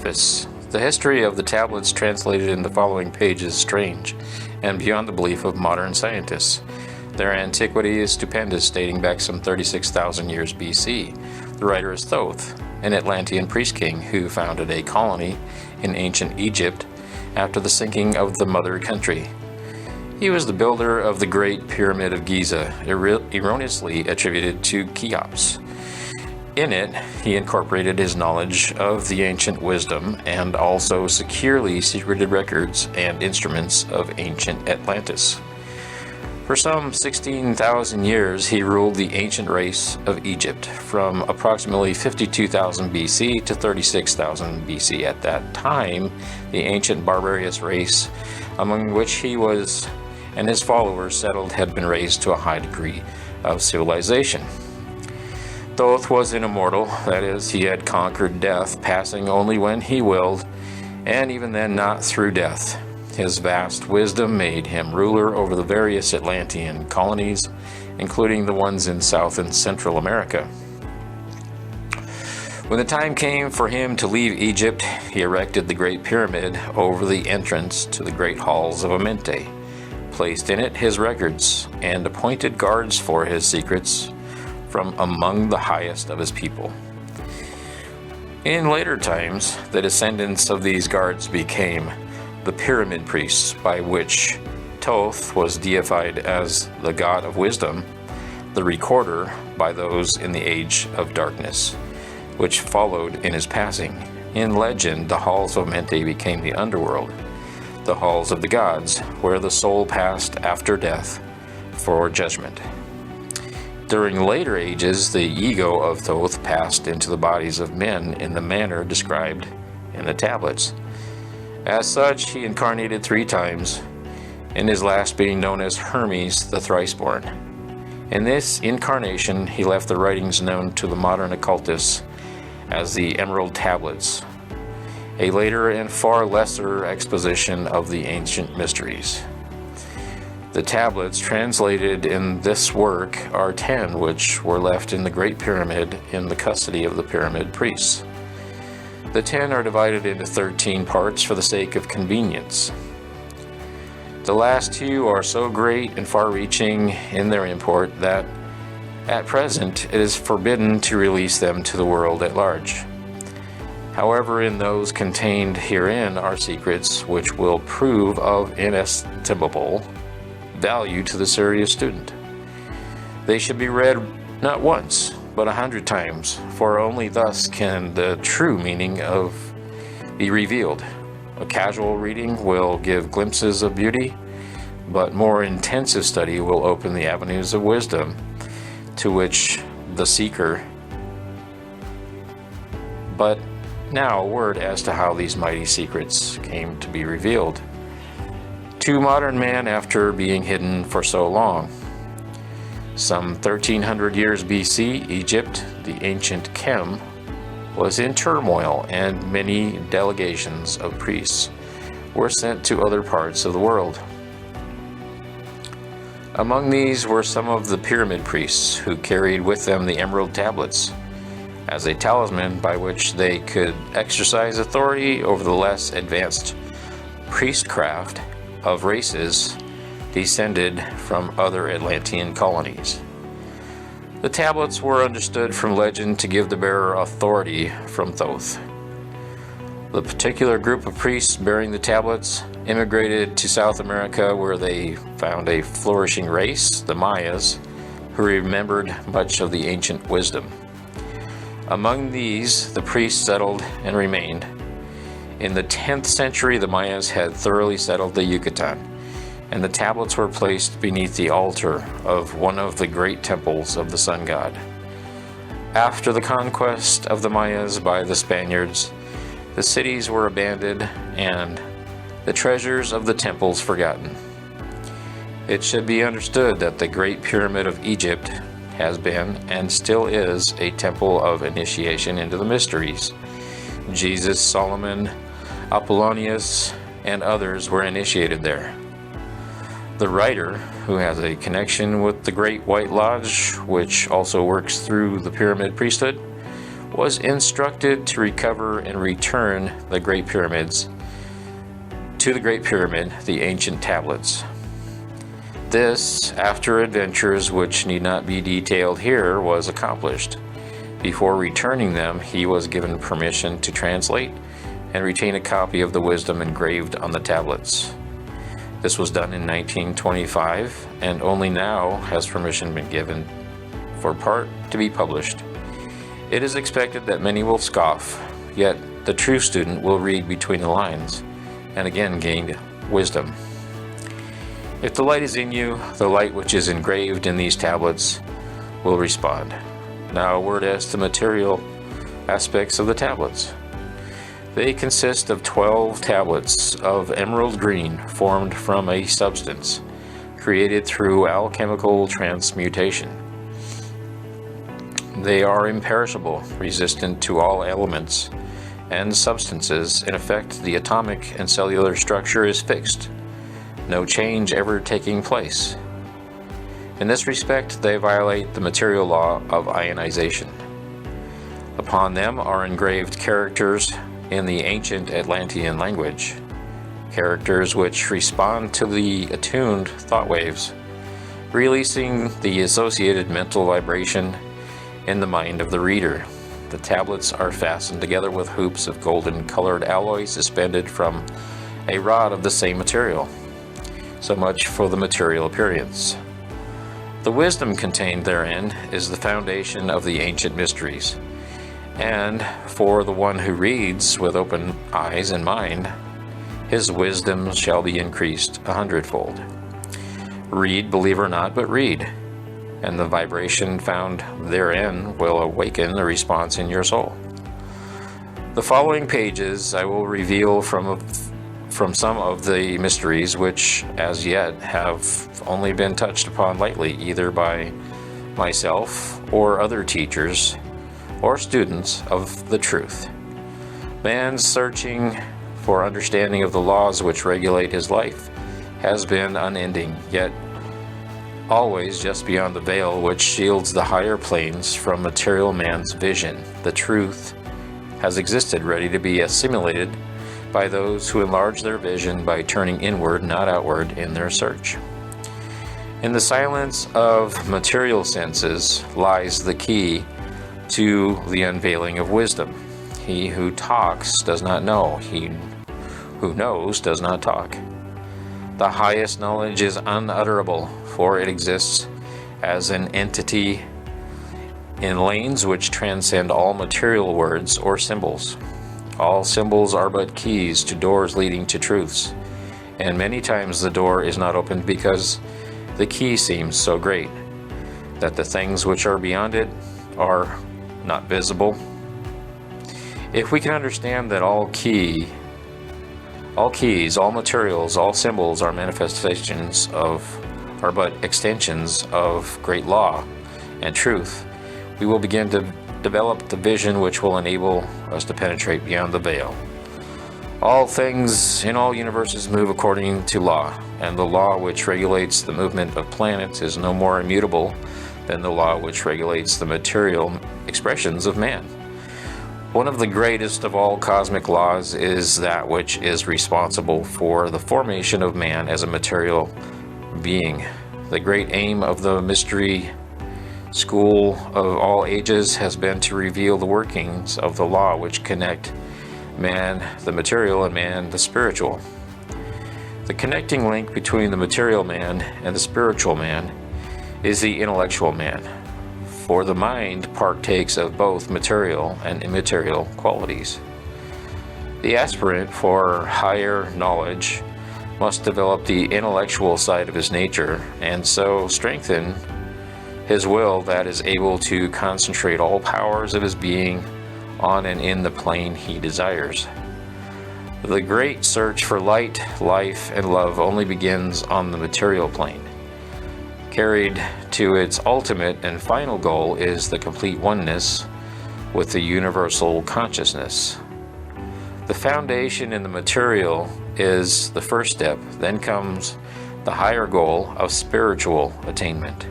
Preface. The history of the tablets translated in the following page is strange and beyond the belief of modern scientists. Their antiquity is stupendous, dating back some 36,000 years BC. The writer is Thoth, an Atlantean priest king who founded a colony in ancient Egypt after the sinking of the mother country. He was the builder of the Great Pyramid of Giza, erroneously attributed to Cheops. In it, he incorporated his knowledge of the ancient wisdom and also securely secreted records and instruments of ancient Atlantis. For some 16,000 years, he ruled the ancient race of Egypt from approximately 52,000 BC to 36,000 BC. At that time, the ancient barbarous race among which he was and his followers settled had been raised to a high degree of civilization. Thoth was an immortal, that is, he had conquered death, passing only when he willed, and even then not through death. His vast wisdom made him ruler over the various Atlantean colonies, including the ones in South and Central America. When the time came for him to leave Egypt, he erected the Great Pyramid over the entrance to the great halls of Amenti, placed in it his records, and appointed guards for his secrets from among the highest of his people. In later times, the descendants of these guards became the pyramid priests, by which Thoth was deified as the god of wisdom, the recorder by those in the age of darkness, which followed in his passing. In legend, the halls of Amenti became the underworld, the halls of the gods, where the soul passed after death for judgment. During later ages, the ego of Thoth passed into the bodies of men in the manner described in the tablets. As such, he incarnated 3 times, in his last being known as Hermes the Thriceborn. In this incarnation, he left the writings known to the modern occultists as the Emerald Tablets, a later and far lesser exposition of the ancient mysteries. The tablets translated in this work are 10, which were left in the Great Pyramid in the custody of the pyramid priests. The 10 are divided into 13 parts for the sake of convenience. The last 2 are so great and far-reaching in their import that, at present, it is forbidden to release them to the world at large. However, in those contained herein are secrets which will prove of inestimable value to the serious student. They should be read not once, but 100 times, for only thus can the true meaning of be revealed. A casual reading will give glimpses of beauty, but more intensive study will open the avenues of wisdom to which the seeker. But now a word as to how these mighty secrets came to be revealed to modern man after being hidden for so long. Some 1300 years BC, Egypt, the ancient Kem, was in turmoil, and many delegations of priests were sent to other parts of the world. Among these were some of the pyramid priests who carried with them the emerald tablets as a talisman by which they could exercise authority over the less advanced priestcraft of races descended from other Atlantean colonies. The tablets were understood from legend to give the bearer authority from Thoth. The particular group of priests bearing the tablets immigrated to South America, where they found a flourishing race, the Mayas, who remembered much of the ancient wisdom. Among these, the priests settled and remained. In the 10th century, the Mayas had thoroughly settled the Yucatan, and the tablets were placed beneath the altar of one of the great temples of the sun god. After the conquest of the Mayas by the Spaniards, the cities were abandoned and the treasures of the temples forgotten. It should be understood that the Great Pyramid of Egypt has been and still is a temple of initiation into the mysteries. Jesus, Solomon, Apollonius, and others were initiated there. The writer, who has a connection with the Great White Lodge, which also works through the pyramid priesthood, was instructed to recover and return the Great Pyramids to the Great Pyramid, the ancient tablets. This, after adventures which need not be detailed here, was accomplished. Before returning them, he was given permission to translate and retain a copy of the wisdom engraved on the tablets. This was done in 1925, and only now has permission been given for part to be published. It is expected that many will scoff, yet the true student will read between the lines and again gain wisdom. If the light is in you, the light which is engraved in these tablets will respond. Now a word as to material aspects of the tablets. They consist of 12 tablets of emerald green formed from a substance created through alchemical transmutation. They are imperishable, resistant to all elements and substances. In effect, the atomic and cellular structure is fixed, no change ever taking place. In this respect, they violate the material law of ionization. Upon them are engraved characters in the ancient Atlantean language, characters which respond to the attuned thought waves, releasing the associated mental vibration in the mind of the reader. The tablets are fastened together with hoops of golden colored alloy suspended from a rod of the same material. So much for the material appearance. The wisdom contained therein is the foundation of the ancient mysteries, and for the one who reads with open eyes and mind, his wisdom shall be increased 100-fold. Read, believe or not, but read, and the vibration found therein will awaken a response in your soul. The following pages I will reveal from some of the mysteries which as yet have only been touched upon lightly, either by myself or other teachers or students of the truth. Man's searching for understanding of the laws which regulate his life has been unending, yet always just beyond the veil which shields the higher planes from material man's vision. The truth has existed ready to be assimilated by those who enlarge their vision by turning inward, not outward, in their search. In the silence of material senses lies the key to the unveiling of wisdom. He who talks does not know. He who knows does not talk. The highest knowledge is unutterable, for it exists as an entity in lanes which transcend all material words or symbols. All symbols are but keys to doors leading to truths, and many times the door is not opened because the key seems so great that the things which are beyond it are not visible. If we can understand that all keys, all materials, all symbols are manifestations are but extensions of great law and truth, we will begin to develop the vision which will enable us to penetrate beyond the veil. All things in all universes move according to law, and the law which regulates the movement of planets is no more immutable than the law which regulates the material expressions of man. One of the greatest of all cosmic laws is that which is responsible for the formation of man as a material being. The great aim of the mystery school of all ages has been to reveal the workings of the law which connect man, the material, and man, the spiritual. The connecting link between the material man and the spiritual man is the intellectual man, for the mind partakes of both material and immaterial qualities. The aspirant for higher knowledge must develop the intellectual side of his nature, and so strengthen his will that is able to concentrate all powers of his being on and in the plane he desires. The great search for light, life, and love only begins on the material plane. Carried to its ultimate and final goal is the complete oneness with the universal consciousness. The foundation in the material is the first step, then comes the higher goal of spiritual attainment.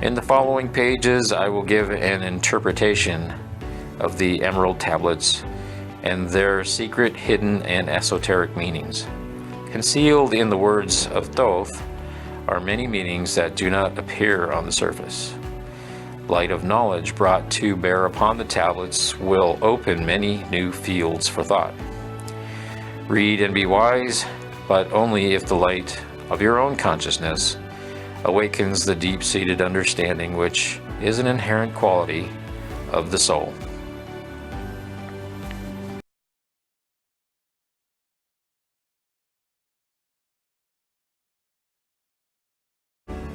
In the following pages, I will give an interpretation of the emerald tablets and their secret, hidden, and esoteric meanings. Concealed in the words of Thoth are many meanings that do not appear on the surface. Light of knowledge brought to bear upon the tablets will open many new fields for thought. Read and be wise, but only if the light of your own consciousness awakens the deep-seated understanding which is an inherent quality of the soul.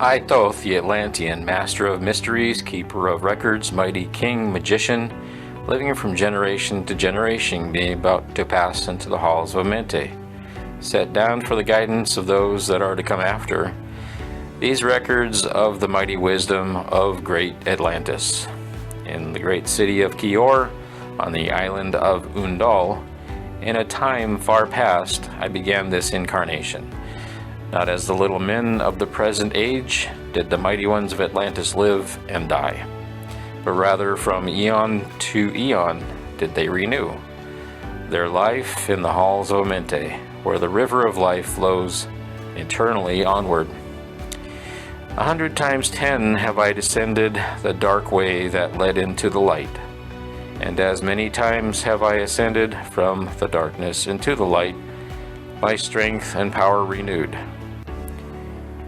I, Thoth, the Atlantean, master of mysteries, keeper of records, mighty king, magician, living from generation to generation, being about to pass into the halls of Amente, set down for the guidance of those that are to come after, these records of the mighty wisdom of great Atlantis. In the great city of Kior, on the island of Undal, in a time far past, I began this incarnation. Not as the little men of the present age did the mighty ones of Atlantis live and die, but rather from eon to eon did they renew their life in the halls of Amente, where the river of life flows eternally onward. 100 times 10 have I descended the dark way that led into the light, and as many times have I ascended from the darkness into the light, my strength and power renewed.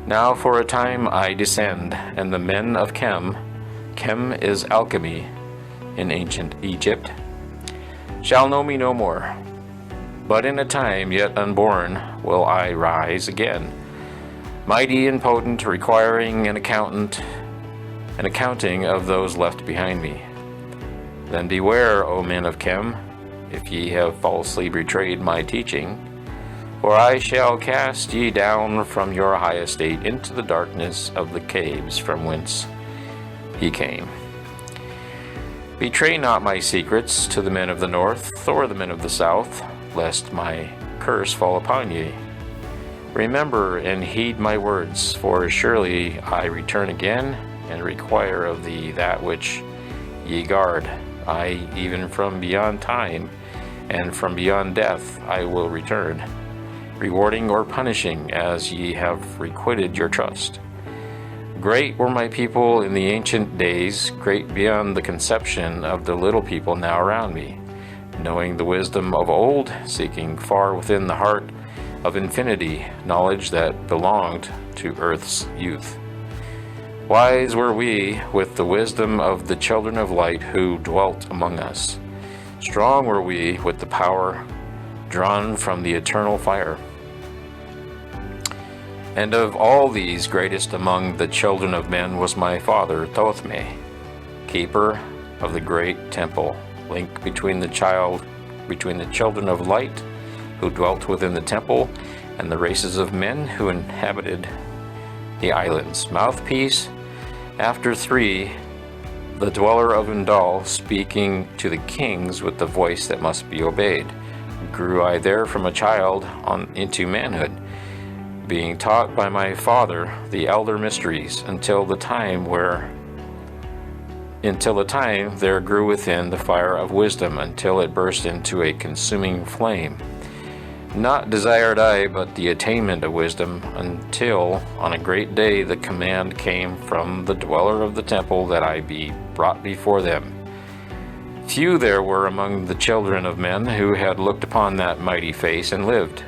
Now for a time I descend, and the men of Chem is alchemy in ancient Egypt, shall know me no more. But in a time yet unborn will I rise again, mighty and potent, requiring an accounting of those left behind me. Then beware, O men of Chem, if ye have falsely betrayed my teaching, for I shall cast ye down from your high estate into the darkness of the caves from whence ye came. Betray not my secrets to the men of the north, or the men of the south, lest my curse fall upon ye. Remember and heed my words, for surely I return again, and require of thee that which ye guard. I, even from beyond time, and from beyond death, I will return, rewarding or punishing as ye have requited your trust. Great were my people in the ancient days, great beyond the conception of the little people now around me, knowing the wisdom of old, seeking far within the heart of infinity knowledge that belonged to earth's youth. Wise were we with the wisdom of the children of light who dwelt among us. Strong were we with the power drawn from the eternal fire. And of all these, greatest among the children of men was my father Thothme, keeper of the great temple, link between the children of light who dwelt within the temple and the races of men who inhabited the islands. Mouthpiece after three, the dweller of Undal, speaking to the kings with the voice that must be obeyed. Grew I there from a child on into manhood, being taught by my father the elder mysteries, until the time there grew within the fire of wisdom, until it burst into a consuming flame. Not desired I but the attainment of wisdom, until on a great day the command came from the dweller of the temple that I be brought before them. Few there were among the children of men who had looked upon that mighty face and lived.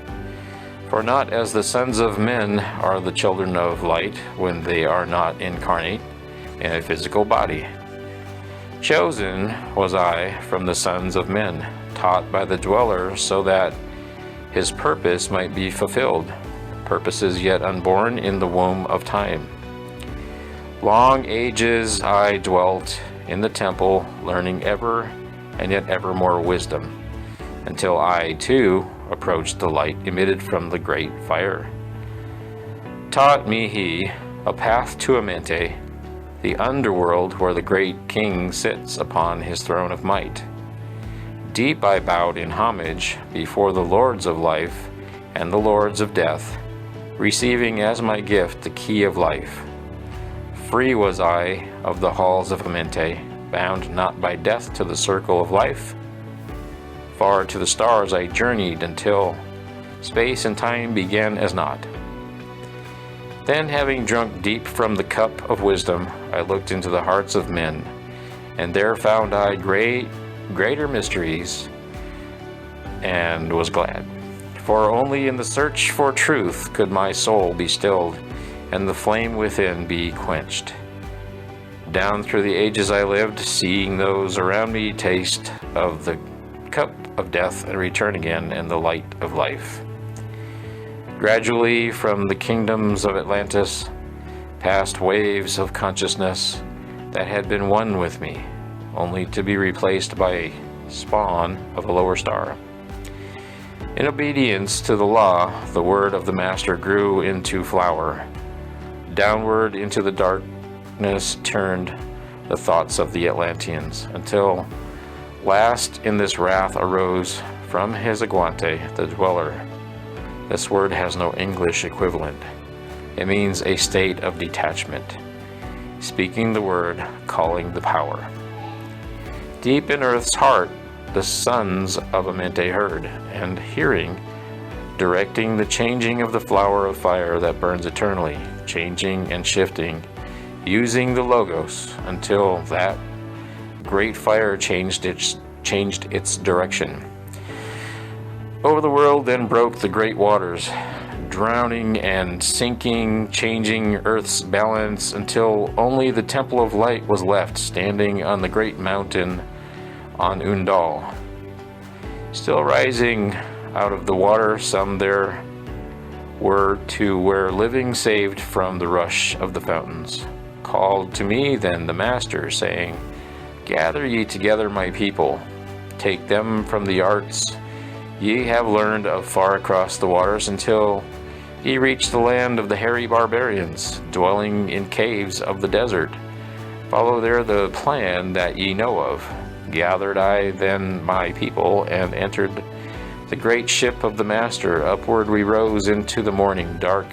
For not as the sons of men are the children of light when they are not incarnate in a physical body. Chosen was I from the sons of men, taught by the dweller so that his purpose might be fulfilled, purposes yet unborn in the womb of time. Long ages I dwelt in the temple, learning ever and yet ever more wisdom, until I, too, approached the light emitted from the great fire. Taught me he a path to Amente, the underworld where the great king sits upon his throne of might. Deep I bowed in homage before the lords of life and the lords of death, receiving as my gift the key of life. Free was I of the halls of Amente, bound not by death to the circle of life. Far to the stars I journeyed until space and time began as naught. Then, having drunk deep from the cup of wisdom, I looked into the hearts of men, and there found I greater mysteries, and was glad. For only in the search for truth could my soul be stilled, and the flame within be quenched. Down through the ages I lived, seeing those around me taste of the cup of death and return again in the light of life. Gradually, from the kingdoms of Atlantis, passed waves of consciousness that had been one with me, only to be replaced by a spawn of a lower star. In obedience to the law, the word of the Master grew into flower. Downward into the darkness turned the thoughts of the Atlanteans, until last in this wrath arose from his aguante the dweller. This word has no English equivalent. It means a state of detachment. Speaking the word, calling the power. Deep in earth's heart, the sons of Amente heard, and hearing, directing the changing of the flower of fire that burns eternally, changing and shifting, using the Logos, until that great fire changed its direction. Over the world then broke the great waters, drowning and sinking, changing earth's balance, until only the Temple of Light was left, standing on the great mountain on Undal. Still rising out of the water, some there were to where living saved from the rush of the fountains. Called to me then the Master, saying, Gather ye together my people, take them from the arts ye have learned of far across the waters, until ye reach the land of the hairy barbarians, dwelling in caves of the desert. Follow there the plan that ye know of. Gathered I then my people, and entered the great ship of the Master. Upward we rose into the morning. Dark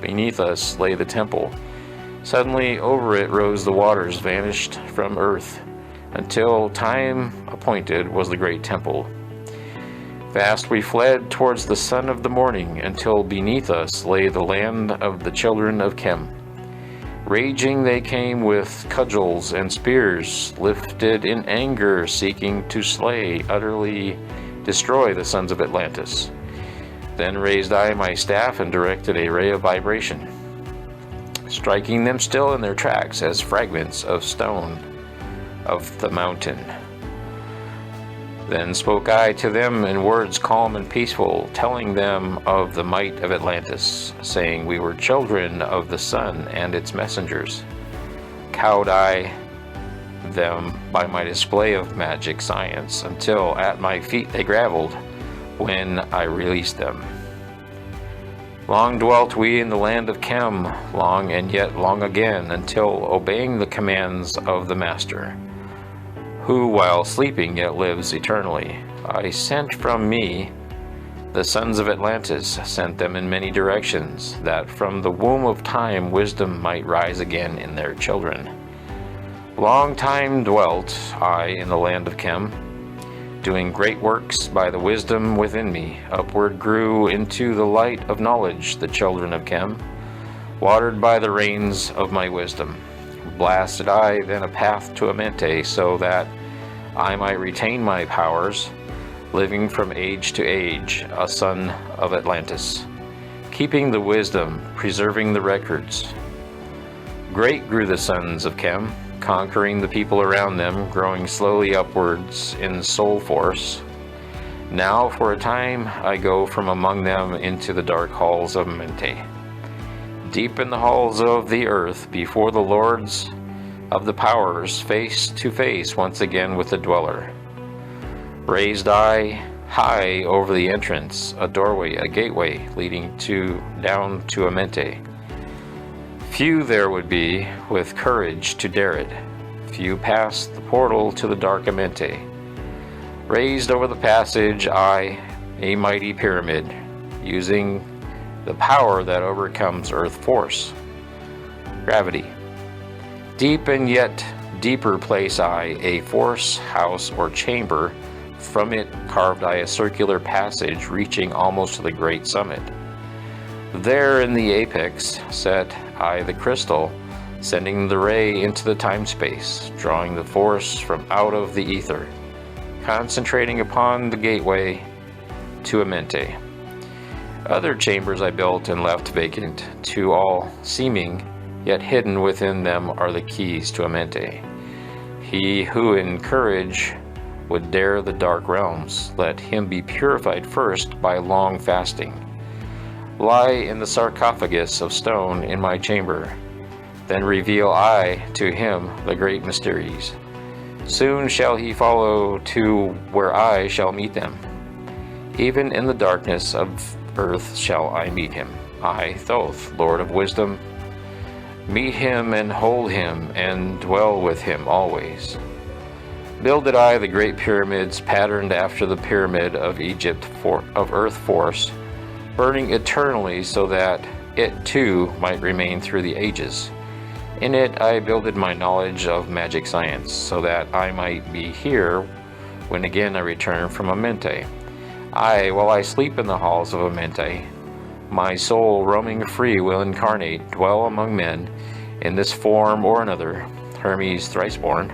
beneath us lay the temple. Suddenly over it rose the waters, vanished from earth, until time appointed was the great temple. Fast we fled towards the sun of the morning, until beneath us lay the land of the children of Chem. Raging they came with cudgels and spears, lifted in anger, seeking to slay, utterly destroy the sons of Atlantis. Then raised I my staff and directed a ray of vibration, striking them still in their tracks as fragments of stone of the mountain. Then spoke I to them in words calm and peaceful, telling them of the might of Atlantis, saying we were children of the sun and its messengers. Cowed I them by my display of magic science, until at my feet they gravelled when I released them. Long dwelt we in the land of Chem, long and yet long again, until obeying the commands of the Master, who while sleeping yet lives eternally, I sent from me the sons of Atlantis, sent them in many directions, that from the womb of time wisdom might rise again in their children. Long time dwelt I in the land of Chem, doing great works by the wisdom within me. Upward grew into the light of knowledge the children of Chem, watered by the rains of my wisdom. Blasted I then a path to Amente, so that I might retain my powers, living from age to age, a son of Atlantis, keeping the wisdom, preserving the records. Great grew the sons of Chem, conquering the people around them, growing slowly upwards in soul force. Now for a time I go from among them into the dark halls of Mente. Deep in the halls of the earth, before the lords of the powers, face to face once again with the dweller. Raised I high over the entrance, a doorway, a gateway leading down to Amente. Few there would be with courage to dare it. Few passed the portal to the dark Amente. Raised over the passage I, a mighty pyramid, using the power that overcomes earth force, gravity. Deep and yet Deeper place I a force house or chamber. From it carved I a circular passage reaching almost to the great summit. There in the apex set I the crystal, sending the ray into the time-space, drawing the force from out of the ether, concentrating upon the gateway to Amente. Other chambers I built and left vacant, to all seeming, yet hidden within them are the keys to Amente. He who in courage would dare the dark realms, let him be purified first by long fasting. Lie in the sarcophagus of stone in my chamber, then reveal I to him the great mysteries. Soon shall he follow to where I shall meet them. Even in the darkness of earth shall I meet him. I, Thoth, Lord of wisdom, meet him and hold him and dwell with him always. Builded I the great pyramids patterned after the pyramid of Egypt of earth force, burning eternally so that it too might remain through the ages. In it I builded my knowledge of magic science, so that I might be here when again I return from Amente. While I sleep in the halls of Amente, my soul roaming free will incarnate, dwell among men, in this form or another, Hermes thrice born.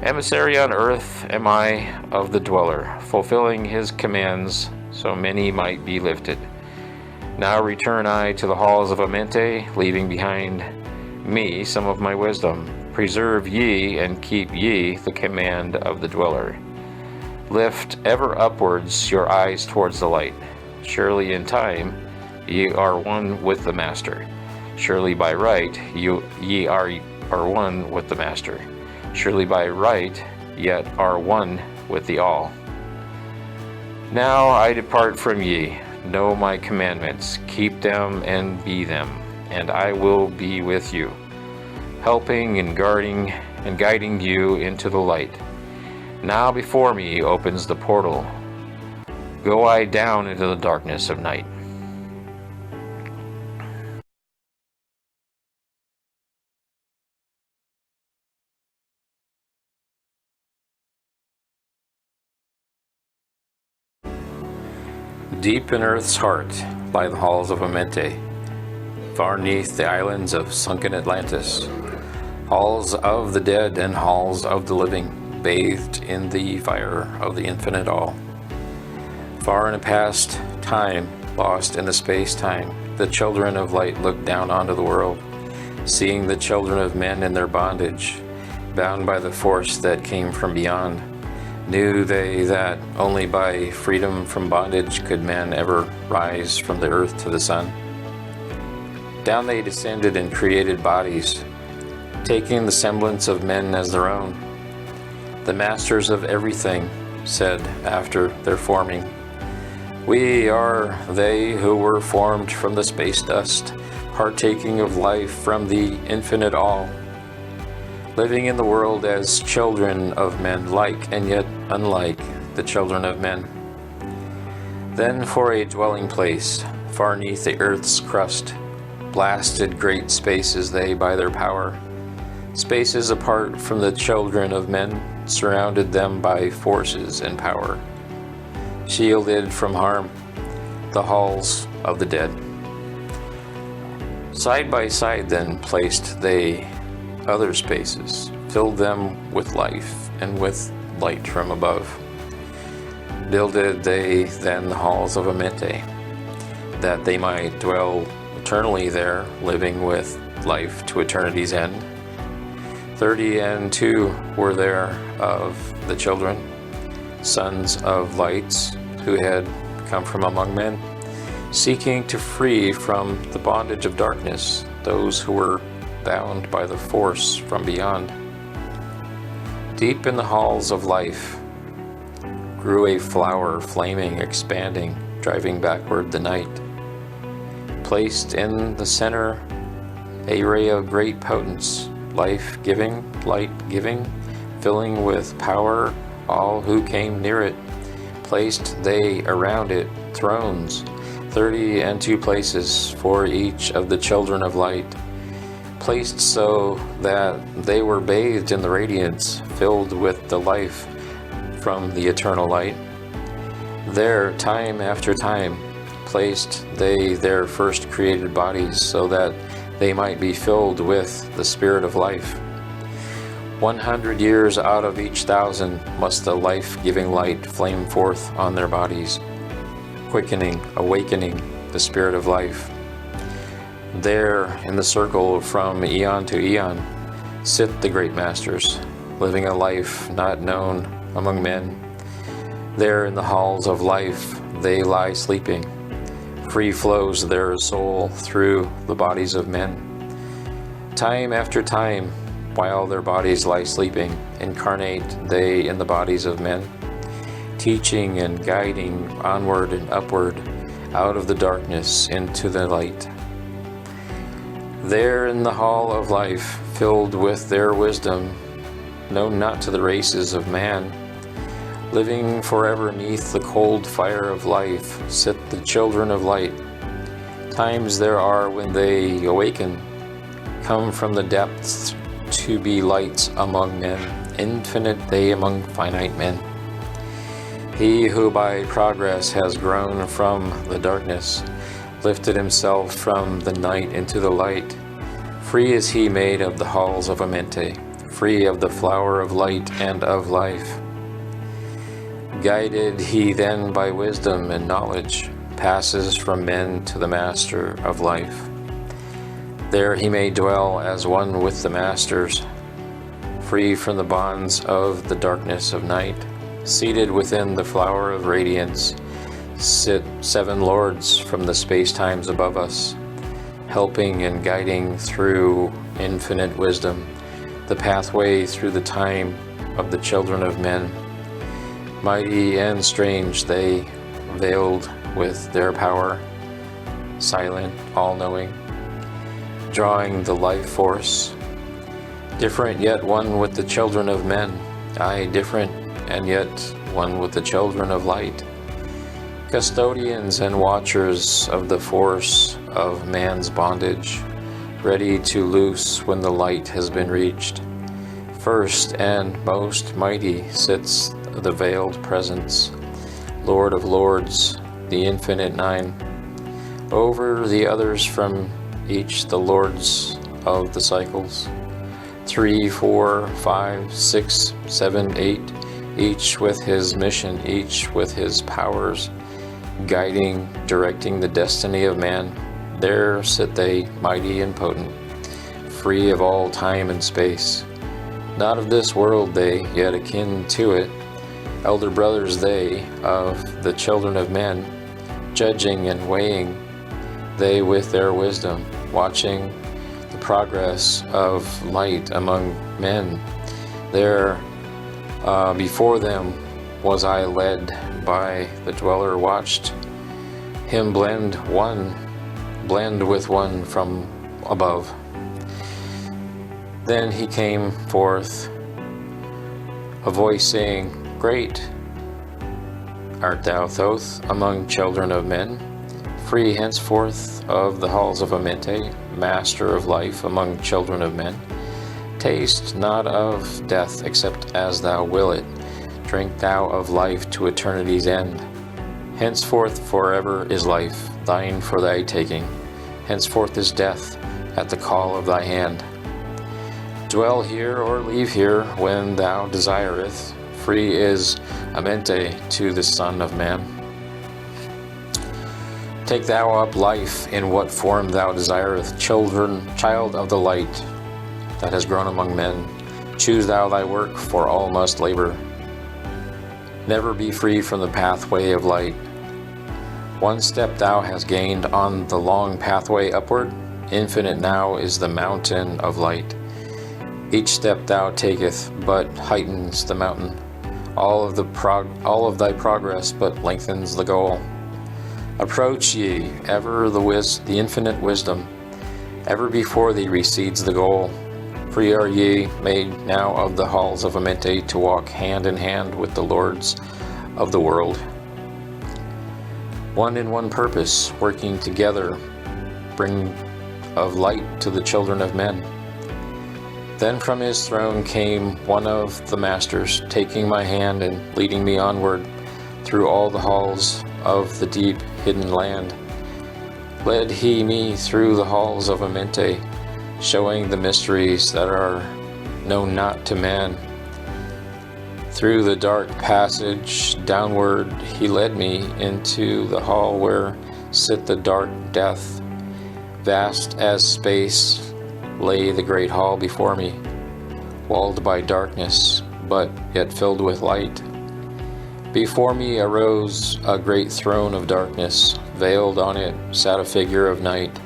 Emissary on earth am I of the dweller, fulfilling his commands, so many might be lifted. Now return I to the halls of Amente, leaving behind me some of my wisdom. Preserve ye and keep ye the command of the dweller. Lift ever upwards your eyes towards the light. Surely in time ye are one with the Master. Surely by right ye are one with the Master. Surely by right yet are one with the All. Now I depart from ye. Know my commandments, keep them and be them, and I will be with you, helping and guarding and guiding you into the light. Now before me opens the portal. Go I down into the darkness of night. Deep in earth's heart lie the halls of Amente, far neath the islands of sunken Atlantis, halls of the dead and halls of the living, bathed in the fire of the infinite all. Far in a past time, lost in the space-time, the children of light looked down onto the world, seeing the children of men in their bondage, bound by the force that came from beyond. Knew they that only by freedom from bondage could man ever rise from the earth to the sun. Down they descended and created bodies, taking the semblance of men as their own. The masters of everything said after their forming, "We are they who were formed from the space dust, partaking of life from the infinite all, living in the world as children of men, like and yet unlike the children of men. Then for a dwelling place, far neath the earth's crust, blasted great spaces they by their power, spaces apart from the children of men, surrounded them by forces and power, shielded from harm, the halls of the dead. Side by side then placed they other spaces, filled them with life and with light from above. Builded they then the halls of Amente, that they might dwell eternally there, living with life to eternity's end. 32 were there of the children, sons of lights, who had come from among men, seeking to free from the bondage of darkness those who were bound by the force from beyond. Deep in the halls of life grew a flower, flaming, expanding, driving backward the night. Placed in the center a ray of great potence, life-giving, light-giving, filling with power all who came near it. Placed they around it thrones, 32 places for each of the children of light, placed so that they were bathed in the radiance, filled with the life from the eternal light. There, time after time, placed they their first created bodies so that they might be filled with the spirit of life. 100 years out of each 1,000 must the life-giving light flame forth on their bodies, quickening, awakening the spirit of life. There, in the circle from eon to eon, sit the great masters, living a life not known among men. There in the halls of life they lie sleeping. Free flows their soul through the bodies of men. Time after time, while their bodies lie sleeping, incarnate they in the bodies of men, teaching and guiding onward and upward out of the darkness into the light. There in the hall of life, filled with their wisdom, known not to the races of man, living forever neath the cold fire of life, sit the children of light. Times there are when they awaken, come from the depths to be lights among men, infinite they among finite men. He who by progress has grown from the darkness, lifted himself from the night into the light, free is he made of the halls of Amente, free of the flower of light and of life. Guided he then by wisdom and knowledge, passes from men to the master of life. There he may dwell as one with the masters, free from the bonds of the darkness of night. Seated within the flower of radiance, sit 7 lords from the space-times above us, helping and guiding through infinite wisdom, the pathway through the time of the children of men. Mighty and strange they, veiled with their power, silent, all-knowing, drawing the life force, different yet one with the children of men, aye, different and yet one with the children of light, custodians and watchers of the force of man's bondage, ready to loose when the light has been reached. First and most mighty sits the veiled presence, Lord of Lords, the infinite 9. Over the others from each the lords of the cycles, 3, 4, 5, 6, 7, 8, each with his mission, each with his powers, guiding, directing the destiny of man. There sit they, mighty and potent, free of all time and space. Not of this world they, yet akin to it, elder brothers they of the children of men, judging and weighing they with their wisdom, watching the progress of light among men. There before them was I led by the dweller, watched him blend with one from above. Then he came forth, a voice saying, Great art thou, Thoth, among children of men, free henceforth of the halls of Amente, master of life among children of men. Taste not of death except as thou will it, drink thou of life to eternity's end. Henceforth forever is life, thine for thy taking. Henceforth is death at the call of thy hand. Dwell here or leave here when thou desireth, free is Amente to the Son of Man. Take thou up life in what form thou desireth, child of the light that has grown among men. Choose thou thy work, for all must labor. Never be free from the pathway of light. One step thou hast gained on the long pathway upward, infinite now is the mountain of light. Each step thou taketh but heightens the mountain. All of thy progress but lengthens the goal. Approach ye, ever the infinite wisdom, ever before thee recedes the goal. Free are ye, made now of the halls of Amente, to walk hand in hand with the lords of the world. One in one purpose, working together, bring of light to the children of men. Then from his throne came one of the masters, taking my hand and leading me onward through all the halls of the deep hidden land. Led he me through the halls of Amenti, showing the mysteries that are known not to man. Through the dark passage downward he led me into the hall where sit the dark death. Vast as space lay the great hall before me, walled by darkness, but yet filled with light. Before me arose a great throne of darkness. Veiled on it sat a figure of night.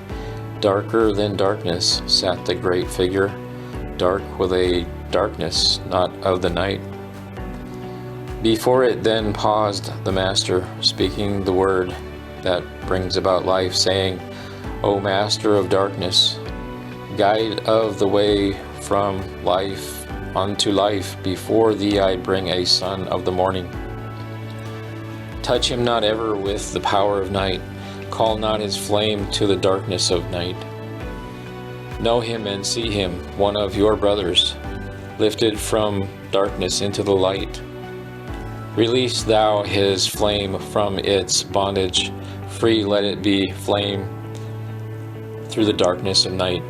Darker than darkness sat the great figure, dark with a darkness not of the night. Before it then paused the Master, speaking the word that brings about life, saying, O Master of darkness, guide of the way from life unto life, before thee I bring a son of the morning. Touch him not ever with the power of night, call not his flame to the darkness of night. Know him and see him, one of your brothers, lifted from darkness into the light. Release thou his flame from its bondage, free let it be flame through the darkness of night.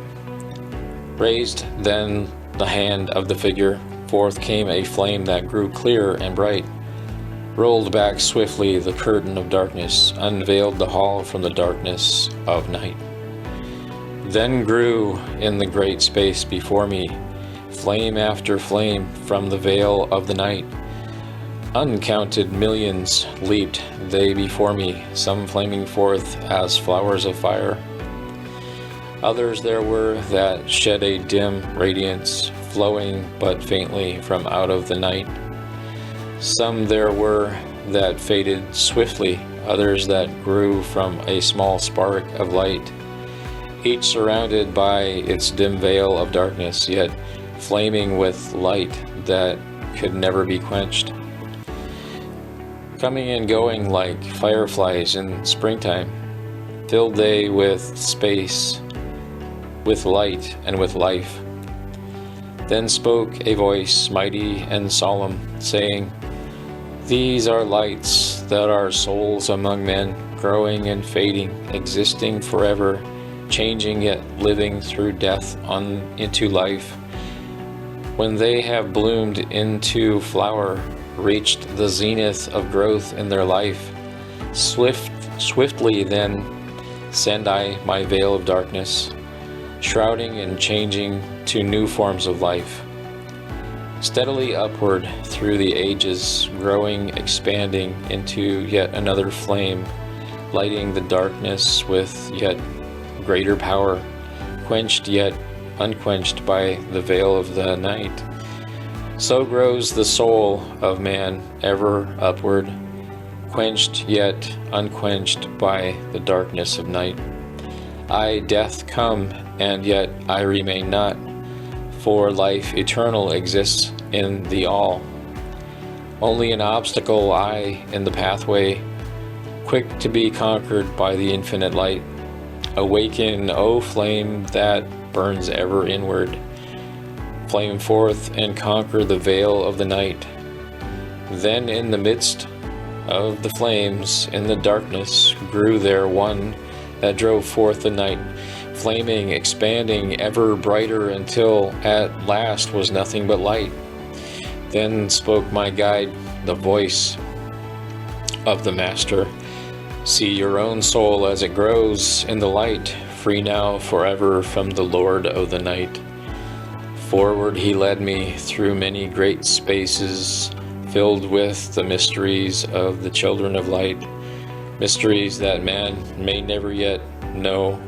Raised then the hand of the figure, forth came a flame that grew clear and bright. Rolled back swiftly the curtain of darkness, unveiled the hall from the darkness of night. Then grew in the great space before me, flame after flame from the veil of the night. Uncounted millions leaped they before me, some flaming forth as flowers of fire. Others there were that shed a dim radiance, flowing but faintly from out of the night. Some there were that faded swiftly, others that grew from a small spark of light, each surrounded by its dim veil of darkness, yet flaming with light that could never be quenched. Coming and going like fireflies in springtime, filled they with space, with light and with life. Then spoke a voice mighty and solemn, saying, These are lights that are souls among men, growing and fading, existing forever, changing yet living through death on into life. When they have bloomed into flower, reached the zenith of growth in their life, swiftly then send I my veil of darkness, shrouding and changing to new forms of life. Steadily upward through the ages, growing, expanding into yet another flame, lighting the darkness with yet greater power, quenched yet unquenched by the veil of the night. So grows the soul of man ever upward, quenched yet unquenched by the darkness of night. I, death, come, and yet I remain not, for life eternal exists in the all. Only an obstacle I in the pathway, quick to be conquered by the infinite light. Awaken, O flame that burns ever inward. Flame forth and conquer the veil of the night. Then in the midst of the flames, in the darkness, grew there one that drove forth the night, flaming, expanding, ever brighter, until at last was nothing but light. Then spoke my guide, the voice of the Master, See your own soul as it grows in the light, free now forever from the Lord of the night. Forward he led me through many great spaces, filled with the mysteries of the children of light, mysteries that man may never yet know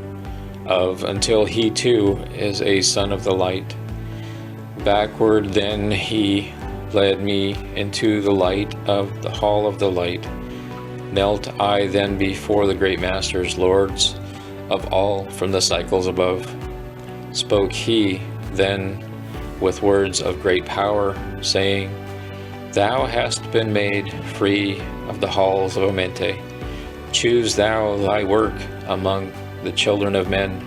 of until he too is a son of the light. Backward then he led me into the light of the hall of the light. Knelt I then before the great masters, lords of all from the cycles above. Spoke he then with words of great power, saying, Thou hast been made free of the halls of Amenti. Choose thou thy work among the children of men.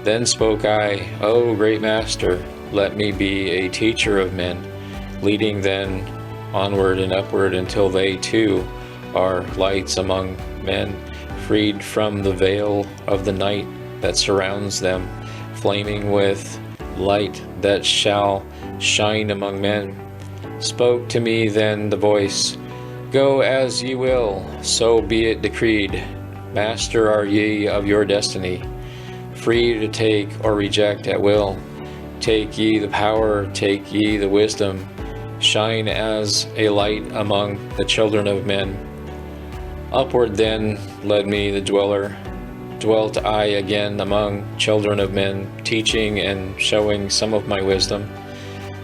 Then spoke I, O great Master, let me be a teacher of men, leading them onward and upward until they too are lights among men, freed from the veil of the night that surrounds them, flaming with light that shall shine among men. Spoke to me then the voice, Go as ye will, so be it decreed. Master are ye of your destiny, free to take or reject at will. Take ye the power, take ye the wisdom, shine as a light among the children of men. Upward then led me the dweller, dwelt I again among children of men, teaching and showing some of my wisdom,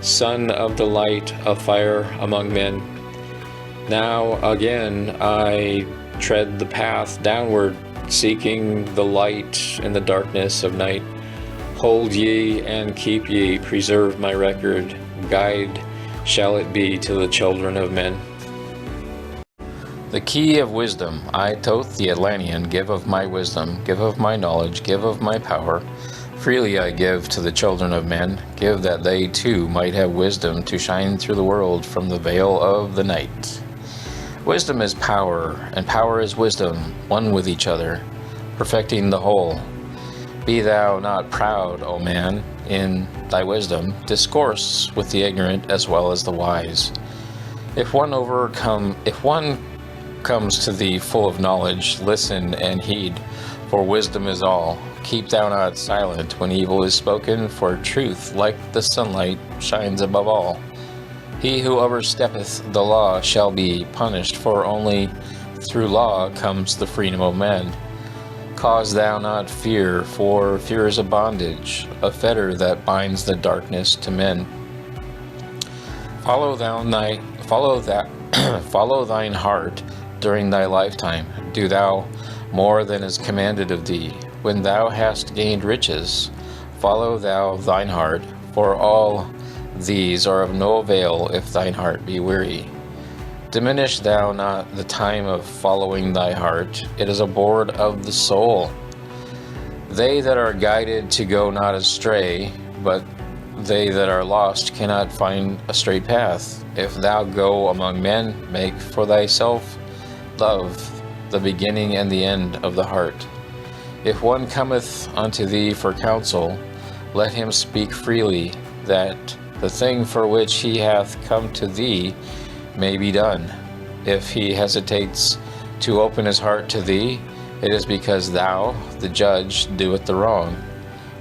son of the light of fire among men. Now again I tread the path downward, seeking the light in the darkness of night. Hold ye and keep ye, preserve my record, guide shall it be to the children of men. The key of wisdom, I, Thoth the Atlantean, give of my wisdom, give of my knowledge, give of my power. Freely I give to the children of men, give that they too might have wisdom to shine through the world from the veil of the night. Wisdom is power, and power is wisdom, one with each other, perfecting the whole. Be thou not proud, O man, in thy wisdom, discourse with the ignorant as well as the wise. If one comes to thee full of knowledge, listen and heed, for wisdom is all. Keep thou not silent when evil is spoken, for truth, like the sunlight, shines above all. He who oversteppeth the law shall be punished, for only through law comes the freedom of men. Cause thou not fear, for fear is a bondage, a fetter that binds the darkness to men. Follow thine heart during thy lifetime. Do thou more than is commanded of thee. When thou hast gained riches, follow thou thine heart, for all these are of no avail if thine heart be weary. Diminish thou not the time of following thy heart, it is a board of the soul. They that are guided to go not astray, but they that are lost cannot find a straight path. If thou go among men, make for thyself love, the beginning and the end of the heart. If one cometh unto thee for counsel, let him speak freely, that the thing for which he hath come to thee may be done. If he hesitates to open his heart to thee, it is because thou, the judge, doeth the wrong.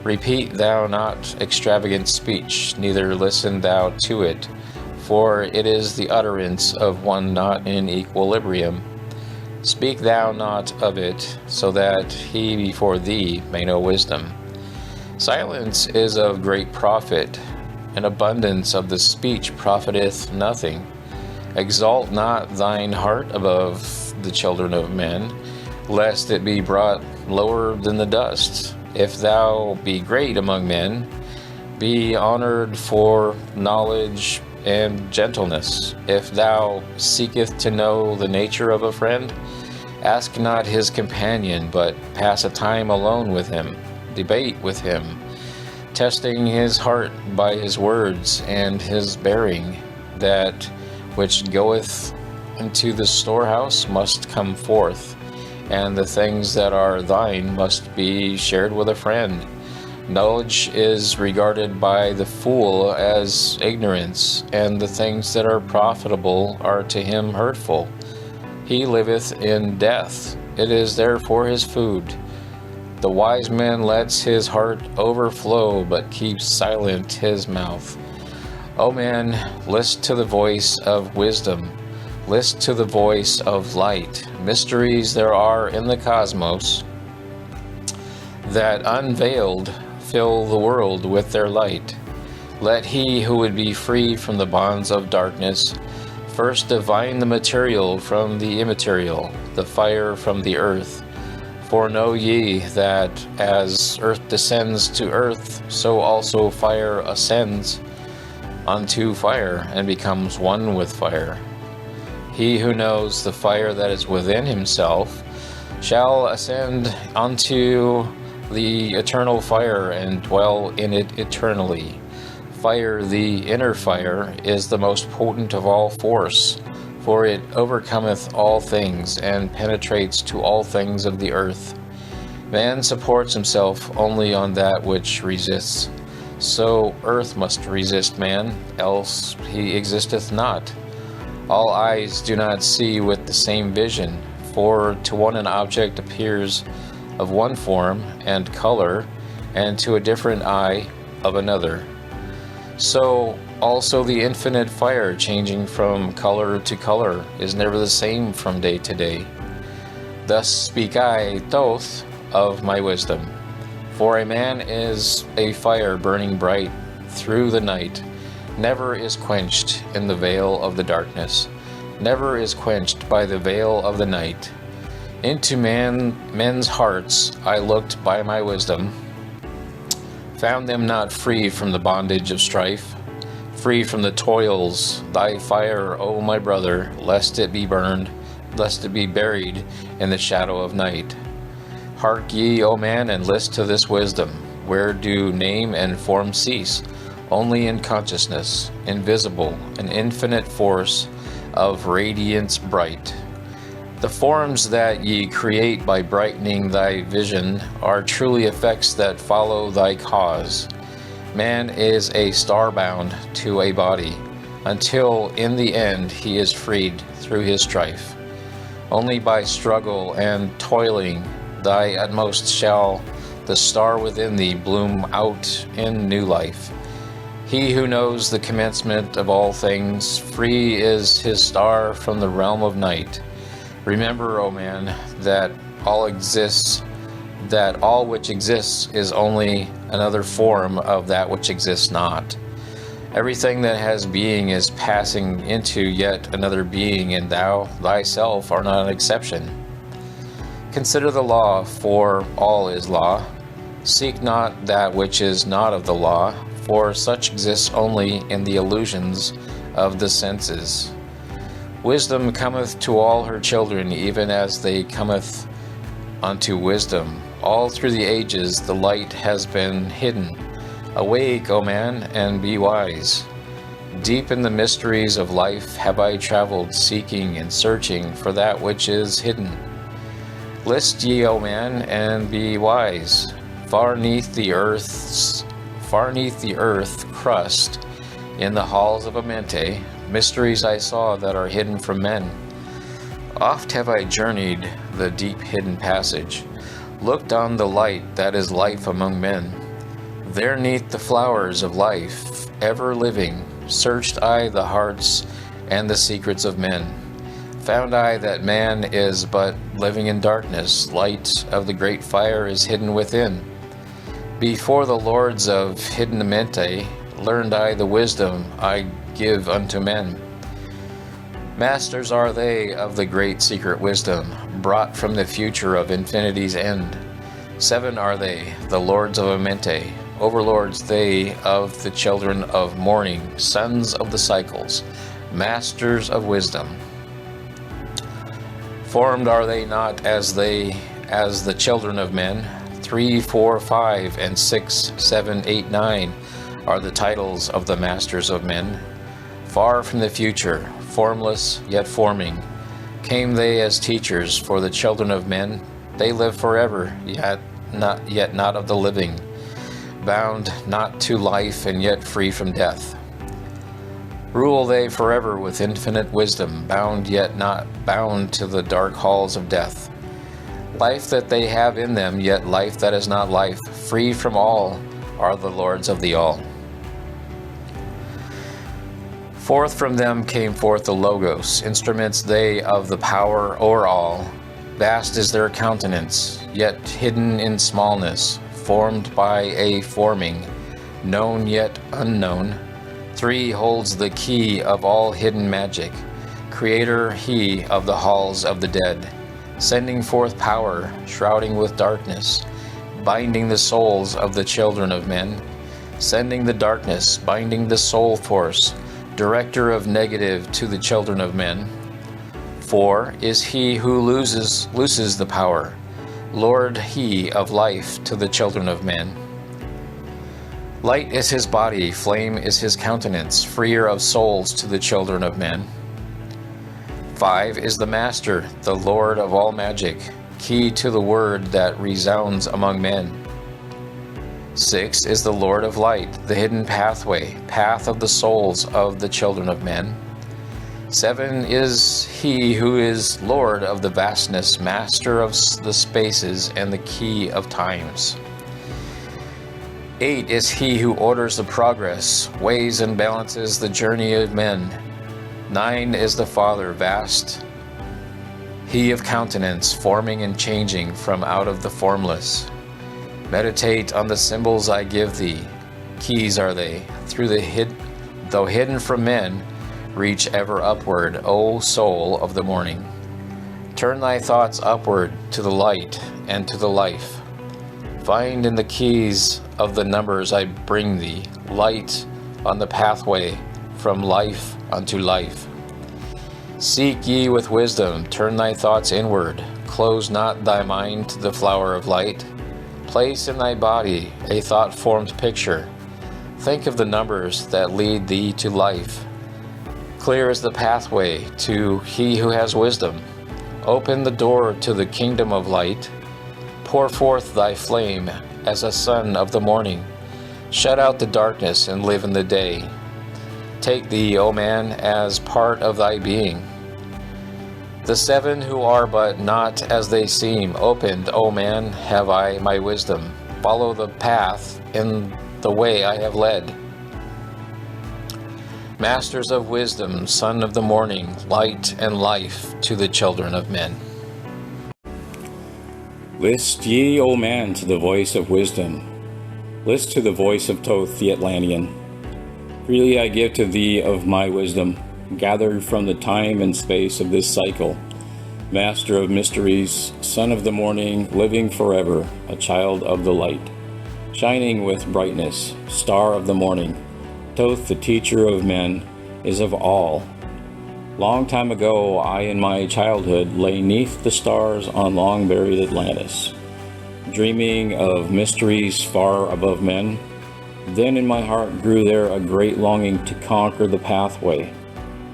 Repeat thou not extravagant speech, neither listen thou to it, for it is the utterance of one not in equilibrium. Speak thou not of it, so that he before thee may know wisdom. Silence is of great profit, and abundance of the speech profiteth nothing. Exalt not thine heart above the children of men, lest it be brought lower than the dust. If thou be great among men, be honored for knowledge and gentleness. If thou seeketh to know the nature of a friend, ask not his companion, but pass a time alone with him. Debate with him, testing his heart by his words and his bearing. That which goeth into the storehouse must come forth, and the things that are thine must be shared with a friend. Knowledge is regarded by the fool as ignorance, and the things that are profitable are to him hurtful. He liveth in death, it is therefore his food. The wise man lets his heart overflow, but keeps silent his mouth. O man, list to the voice of wisdom, list to the voice of light. Mysteries there are in the cosmos that unveiled fill the world with their light. Let he who would be free from the bonds of darkness first divine the material from the immaterial, the fire from the earth. For know ye that as earth descends to earth, so also fire ascends unto fire, and becomes one with fire. He who knows the fire that is within himself shall ascend unto the eternal fire and dwell in it eternally. Fire, the inner fire, is the most potent of all force, for it overcometh all things and penetrates to all things of the earth. Man supports himself only on that which resists. So earth must resist man, else he existeth not. All eyes do not see with the same vision, for to one an object appears of one form and color, and to a different eye of another. So also the infinite fire, changing from color to color, is never the same from day to day. Thus speak I, Thoth, of my wisdom. For a man is a fire burning bright through the night, never is quenched in the veil of the darkness, never is quenched by the veil of the night. Into men's hearts I looked by my wisdom, found them not free from the bondage of strife, free from the toils. Thy fire, O my brother, lest it be burned, lest it be buried in the shadow of night. Hark ye, O man, and list to this wisdom, where do name and form cease, only in consciousness, invisible, an infinite force of radiance bright. The forms that ye create by brightening thy vision are truly effects that follow thy cause. Man is a star bound to a body, until in the end he is freed through his strife. Only by struggle and toiling thy utmost shall the star within thee bloom out in new life. He who knows the commencement of all things, free is his star from the realm of night. Remember, O man, that all which exists is only another form of that which exists not. Everything that has being is passing into yet another being, and thou thyself art not an exception. Consider the law, for all is law. Seek not that which is not of the law, for such exists only in the illusions of the senses. Wisdom cometh to all her children, even as they cometh unto wisdom. All through the ages the light has been hidden. Awake, O man, and be wise. Deep in the mysteries of life have I traveled, seeking and searching for that which is hidden. List ye, O man, and be wise. Far neath the earth crust, in the halls of Amente, mysteries I saw that are hidden from men. Oft have I journeyed the deep hidden passage, looked on the light that is life among men. There neath the flowers of life, ever living, searched I the hearts and the secrets of men. Found I that man is but living in darkness, light of the great fire is hidden within. Before the lords of hidden Amente, learned I the wisdom I give unto men. Masters are they of the great secret wisdom, brought from the future of infinity's end. 7 are they, the lords of Amente, overlords they of the children of morning, sons of the cycles, masters of wisdom. Formed are they not as the children of men. 3, 4, 5, and 6, 7, 8, 9 are the titles of the masters of men. Far from the future, formless yet forming, came they as teachers for the children of men. They live forever, yet not of the living, bound not to life and yet free from death. Rule they forever with infinite wisdom, bound yet not bound to the dark halls of death. Life that they have in them, yet life that is not life, free from all, are the lords of the all. Forth from them came forth the Logos, instruments they of the power o'er all. Vast is their countenance, yet hidden in smallness, formed by a forming, known yet unknown. 3 holds the key of all hidden magic, creator he of the halls of the dead, sending forth power, shrouding with darkness, binding the souls of the children of men, sending the darkness, binding the soul force, director of negative to the children of men. 4 is he who looses the power, Lord he of life to the children of men. Light is his body, flame is his countenance, freer of souls to the children of men. 5 is the Master, the Lord of all magic, key to the word that resounds among men. 6 is the Lord of light, the hidden pathway, path of the souls of the children of men. 7 is he who is Lord of the vastness, master of the spaces and the key of times. 8 is he who orders the progress, weighs and balances the journey of men. 9 is the Father vast, he of countenance, forming and changing from out of the formless. Meditate on the symbols I give thee, keys are they, though hidden from men, reach ever upward, O soul of the morning. Turn thy thoughts upward to the light and to the life. Find in the keys of the numbers I bring thee, light on the pathway from life unto life. Seek ye with wisdom, turn thy thoughts inward, close not thy mind to the flower of light. Place in thy body a thought-formed picture. Think of the numbers that lead thee to life. Clear is the pathway to he who has wisdom. Open the door to the kingdom of light. Pour forth thy flame as a sun of the morning. Shut out the darkness and live in the day. Take thee, O man, as part of thy being. The 7 who are but not as they seem, opened, O man, have I my wisdom. Follow the path in the way I have led. Masters of wisdom, son of the morning, light and life to the children of men. List ye, O man, to the voice of wisdom. List to the voice of Thoth the Atlantean. Freely I give to thee of my wisdom, gathered from the time and space of this cycle. Master of mysteries, son of the morning, living forever, a child of the light. Shining with brightness, star of the morning, Thoth, the teacher of men, is of all. Long time ago, I in my childhood lay neath the stars on long-buried Atlantis, dreaming of mysteries far above men. Then in my heart grew there a great longing to conquer the pathway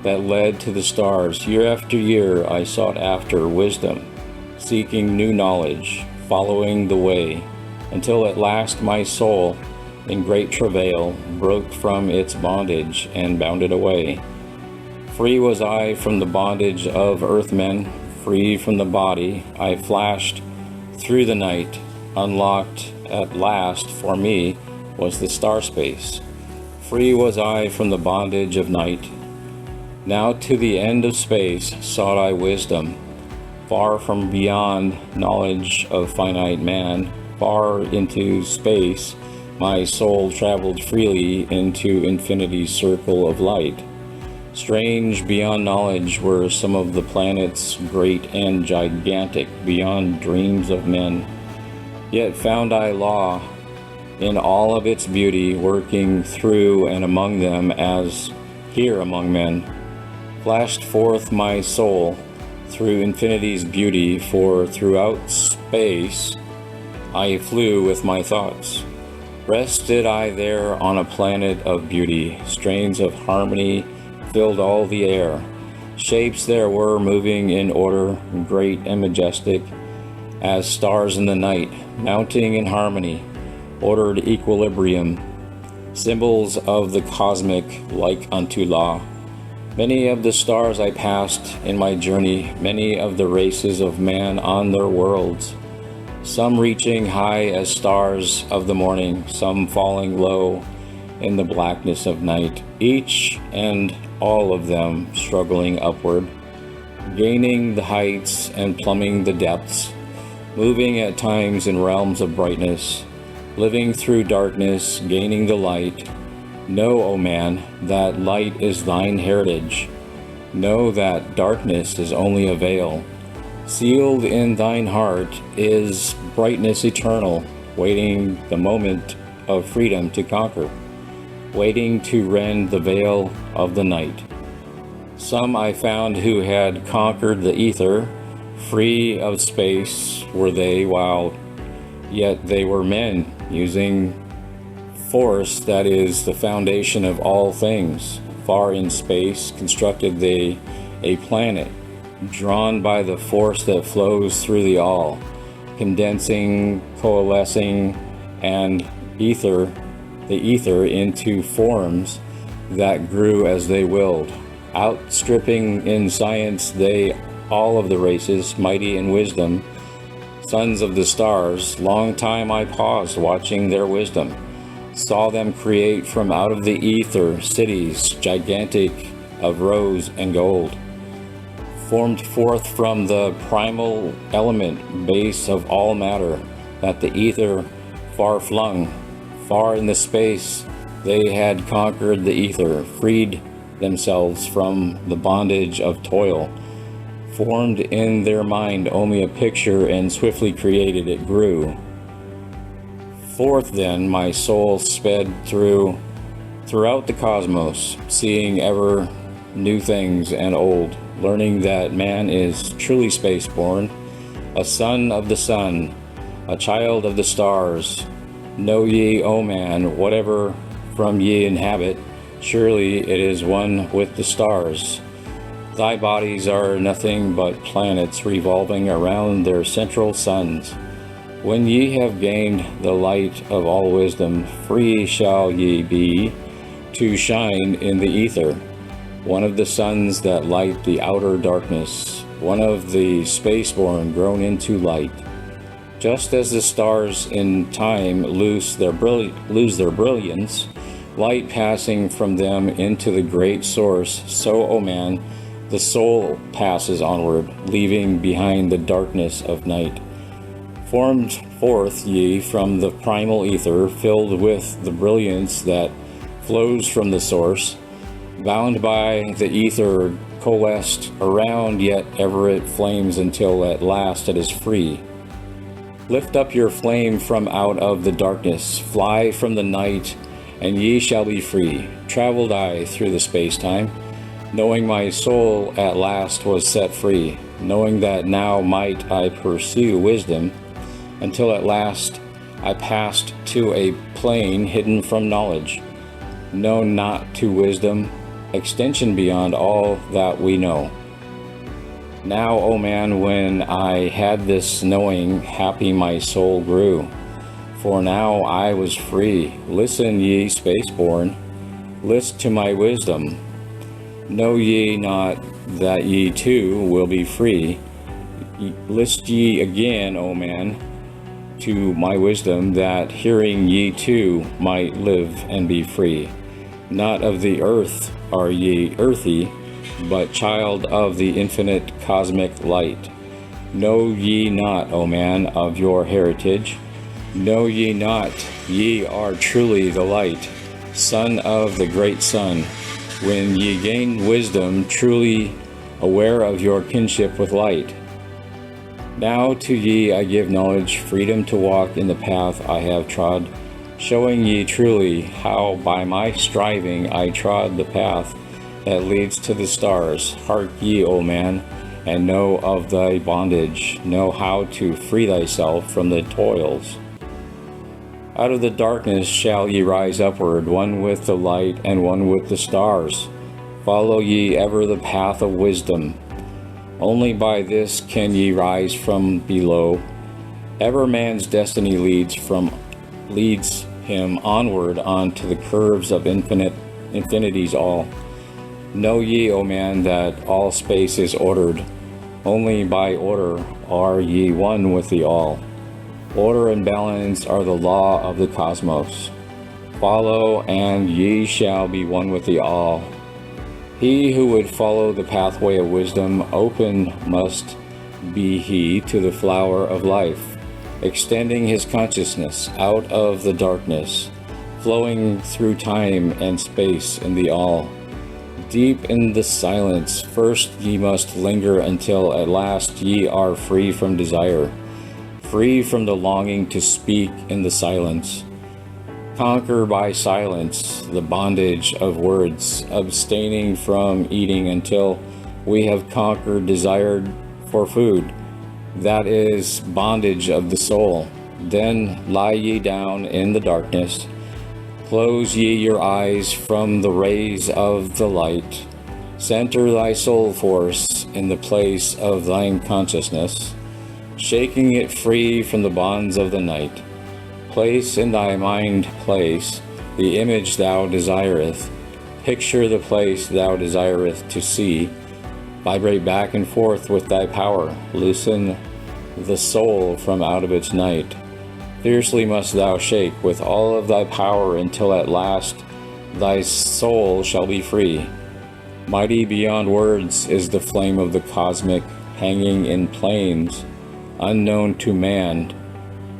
that led to the stars. Year after year I sought after wisdom, seeking new knowledge, following the way, until at last my soul, in great travail, broke from its bondage and bounded away. Free was I from the bondage of earthmen, free from the body, I flashed through the night. Unlocked at last for me was the star space. Free was I from the bondage of night. Now to the end of space sought I wisdom, far from beyond knowledge of finite man, far into space my soul traveled freely into infinity's circle of light. Strange beyond knowledge were some of the planets, great and gigantic, beyond dreams of men. Yet found I law in all of its beauty, working through and among them as here among men. Flashed forth my soul through infinity's beauty, for throughout space I flew with my thoughts. Rested I there on a planet of beauty, strains of harmony filled all the air. Shapes there were moving in order, great and majestic, as stars in the night, mounting in harmony, ordered equilibrium, symbols of the cosmic like unto law. Many of the stars I passed in my journey, many of the races of man on their worlds, some reaching high as stars of the morning, some falling low in the blackness of night, each and all of them struggling upward, gaining the heights and plumbing the depths, moving at times in realms of brightness, living through darkness, gaining the light. Know, O man, that light is thine heritage. Know that darkness is only a veil. Sealed in thine heart is brightness eternal, waiting the moment of freedom to conquer, waiting to rend the veil of the night. Some I found who had conquered the ether, Free of space were they, while yet they were men, using force that is the foundation of all things. Far in space constructed they a planet, drawn by the force that flows through the all, condensing, coalescing, and the ether into forms that grew as they willed. Outstripping in science they all of the races, mighty in wisdom, sons of the stars. Long time I paused watching their wisdom, saw them create from out of the ether cities gigantic of rose and gold, formed forth from the primal element, base of all matter, that the ether far flung, far in the space they had conquered the ether, freed themselves from the bondage of toil, formed in their mind only a picture, and swiftly created it grew. Forth then my soul sped throughout the cosmos, seeing ever new things and old, learning that man is truly space-born, a son of the sun, a child of the stars. Know ye, O man, whatever from ye inhabit, surely it is one with the stars. Thy bodies are nothing but planets revolving around their central suns. When ye have gained the light of all wisdom, free shall ye be to shine in the ether, one of the suns that light the outer darkness, one of the spaceborn grown into light. Just as the stars in time lose their brilliance, light passing from them into the great source, so, O man, the soul passes onward, leaving behind the darkness of night. Formed forth ye from the primal ether, filled with the brilliance that flows from the source, bound by the ether, coalesced around, yet ever it flames until at last it is free. Lift up your flame from out of the darkness, fly from the night, and ye shall be free. Traveled I through the space-time, knowing my soul at last was set free, knowing that now might I pursue wisdom, until at last I passed to a plane hidden from knowledge, known not to wisdom, extension beyond all that we know. Now, O man, when I had this knowing, happy my soul grew, for now I was free. Listen, ye spaceborn, list to my wisdom. Know ye not that ye too will be free? List ye again, O man, to my wisdom, that hearing ye too might live and be free. Not of the earth are ye earthy, but child of the infinite cosmic light. Know ye not, O man, of your heritage? Know ye not ye are truly the light, son of the great sun? When ye gain wisdom, truly aware of your kinship with light. Now to ye I give knowledge, freedom to walk in the path I have trod, showing ye truly how by my striving I trod the path that leads to the stars. Hark ye, O man, and know of thy bondage. Know how to free thyself from the toils. Out of the darkness shall ye rise upward, one with the light and one with the stars. Follow ye ever the path of wisdom. Only by this can ye rise from below. Ever man's destiny leads him onward onto the curves of infinity's all. Know ye, O man, that all space is ordered. Only by order are ye one with the all. Order and balance are the law of the cosmos. Follow, and ye shall be one with the all. He who would follow the pathway of wisdom, open must be he to the flower of life, extending his consciousness out of the darkness, flowing through time and space in the all. Deep in the silence, first ye must linger until at last ye are free from desire, free from the longing to speak in the silence. Conquer by silence the bondage of words, abstaining from eating until we have conquered desire for food, that is bondage of the soul. Then lie ye down in the darkness, close ye your eyes from the rays of the light. Center thy soul force in the place of thine consciousness, shaking it free from the bonds of the night. Place in thy mind place the image thou desireth. Picture the place thou desireth to see. Vibrate back and forth with thy power. Loosen the soul from out of its night. Fiercely must thou shake with all of thy power until at last thy soul shall be free. Mighty beyond words is the flame of the cosmic, hanging in plains unknown to man.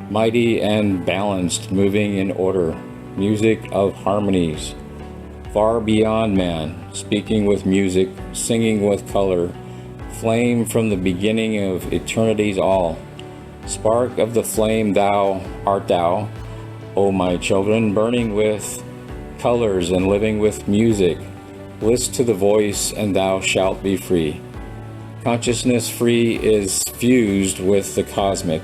Mighty and balanced, moving in order, music of harmonies. Far beyond man, speaking with music, singing with color, flame from the beginning of eternity's all. Spark of the flame thou art thou, O my children, burning with colors and living with music. List to the voice and thou shalt be free. Consciousness free is fused with the cosmic,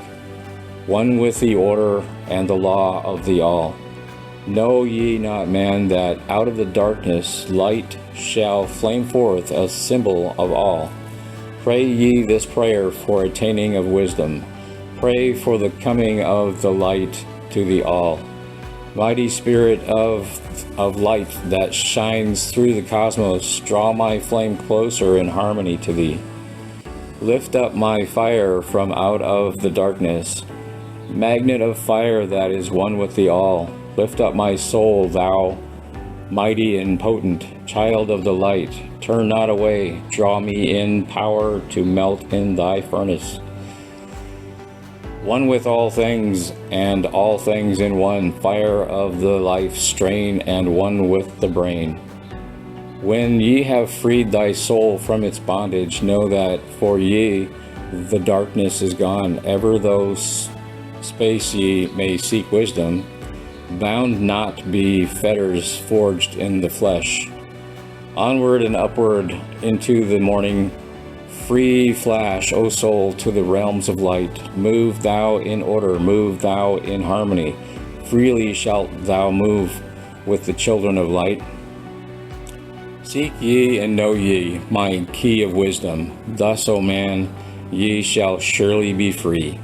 one with the order and the law of the all. Know ye not, man, that out of the darkness light shall flame forth a symbol of all? Pray ye this prayer for attaining of wisdom. Pray for the coming of the light to the all. Mighty spirit of light that shines through the cosmos, draw my flame closer in harmony to thee. Lift up my fire from out of the darkness, magnet of fire that is one with the all. Lift up my soul, thou mighty and potent child of the light. Turn not away, draw me in power to melt in thy furnace. One with all things, and all things in one, fire of the life strain, and one with the brain. When ye have freed thy soul from its bondage, know that for ye the darkness is gone. Ever though space ye may seek wisdom, bound not be fetters forged in the flesh. Onward and upward into the morning, free flash, O soul, to the realms of light. Move thou in order, move thou in harmony. Freely shalt thou move with the children of light. Seek ye and know ye my key of wisdom. Thus, O man, ye shall surely be free.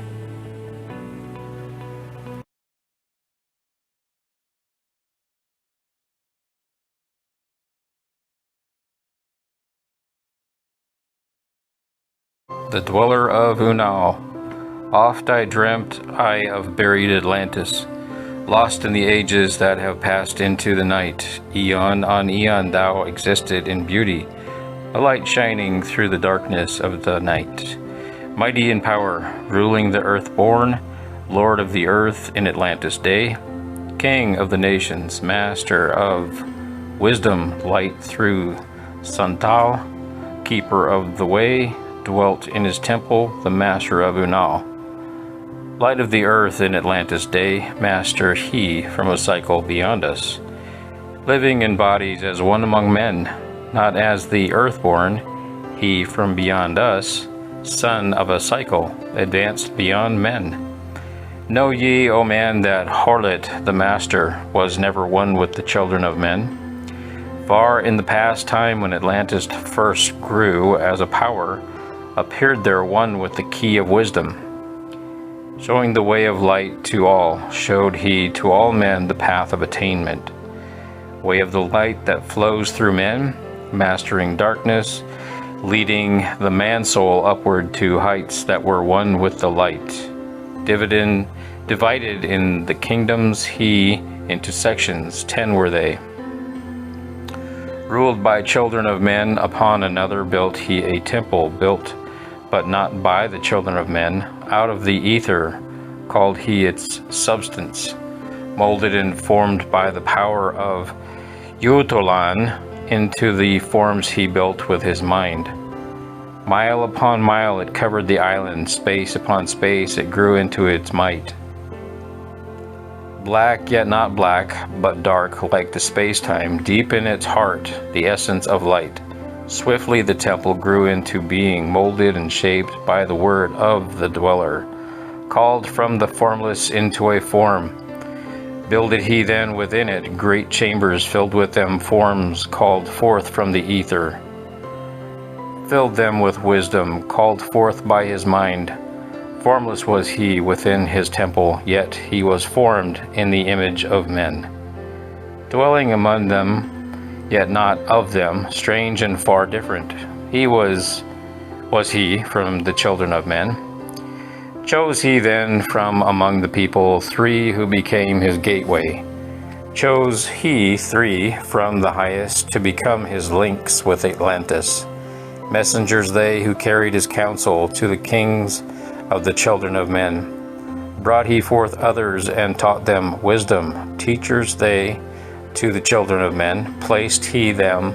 The dweller of Unal. Oft I dreamt I of buried Atlantis, lost in the ages that have passed into the night. Eon on eon thou existed in beauty, a light shining through the darkness of the night. Mighty in power, ruling the earth-born, lord of the earth in Atlantis day, king of the nations, master of wisdom, light through Santal, keeper of the way, dwelt in his temple, the master of Unal. Light of the earth in Atlantis day, master he from a cycle beyond us. Living in bodies as one among men, not as the earthborn, he from beyond us, son of a cycle, advanced beyond men. Know ye, O man, that Harlot, the master, was never one with the children of men. Far in the past time when Atlantis first grew as a power, appeared there one with the key of wisdom. Showing the way of light to all, showed he to all men the path of attainment. Way of the light that flows through men, mastering darkness, leading the man-soul upward to heights that were one with the light. Divided in the kingdoms he into sections, 10 were they. Ruled by children of men, upon another built he a temple, built but not by the children of men. Out of the ether called he its substance, molded and formed by the power of Utolan into the forms he built with his mind. Mile upon mile it covered the island, space upon space it grew into its might. Black yet not black, but dark like the space-time, deep in its heart, the essence of light. Swiftly the temple grew into being, molded and shaped by the word of the dweller, called from the formless into a form. Builded he then within it great chambers, filled with them forms called forth from the ether. Filled them with wisdom, called forth by his mind. Formless was he within his temple, yet he was formed in the image of men. Dwelling among them, yet not of them, strange and far different. He was he from the children of men. Chose he then from among the people 3 who became his gateway. Chose he 3 from the highest to become his links with Atlantis. Messengers they who carried his counsel to the kings of the children of men. Brought he forth others and taught them wisdom. Teachers they to the children of men. Placed he them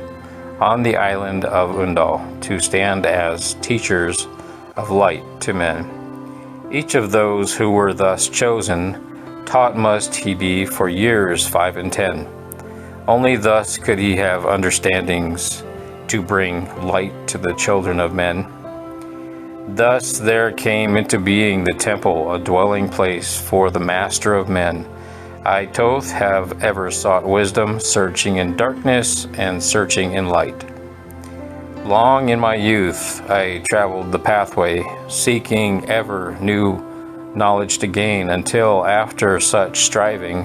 on the island of Undal to stand as teachers of light to men. Each of those who were thus chosen, taught must he be for years 5 and 10. Only thus could he have understandings to bring light to the children of men. Thus there came into being the temple, a dwelling place for the master of men. I, Thoth, have ever sought wisdom, searching in darkness and searching in light. Long in my youth I traveled the pathway, seeking ever new knowledge to gain, until after such striving,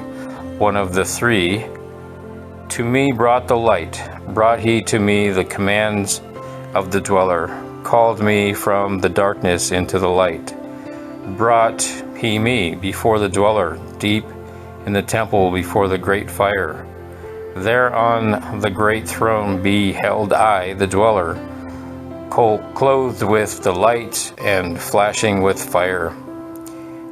one of the 3 to me brought the light. Brought he to me the commands of the dweller, called me from the darkness into the light. Brought he me before the dweller, deep in the temple before the great fire. There on the great throne beheld I the dweller, clothed with the light and flashing with fire.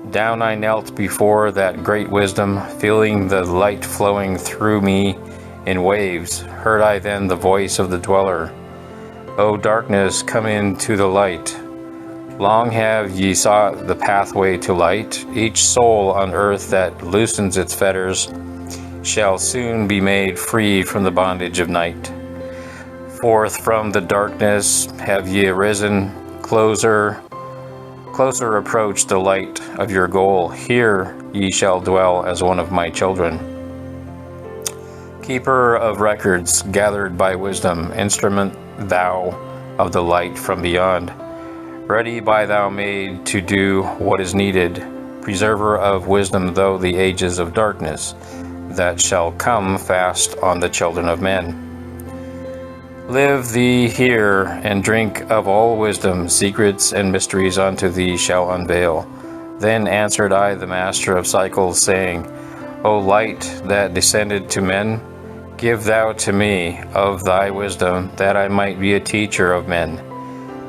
Down I knelt before that great wisdom, feeling the light flowing through me in waves. Heard I then the voice of the dweller, O darkness, come into the light. Long have ye sought the pathway to light. Each soul on earth that loosens its fetters shall soon be made free from the bondage of night. Forth from the darkness have ye arisen, closer approach the light of your goal. Here ye shall dwell as one of my children. Keeper of records, gathered by wisdom, instrument thou of the light from beyond. Ready by thou made to do what is needed, preserver of wisdom though the ages of darkness, that shall come fast on the children of men. Live thee here, and drink of all wisdom, secrets and mysteries unto thee shall unveil. Then answered I the master of cycles, saying, O light that descended to men, give thou to me of thy wisdom, that I might be a teacher of men.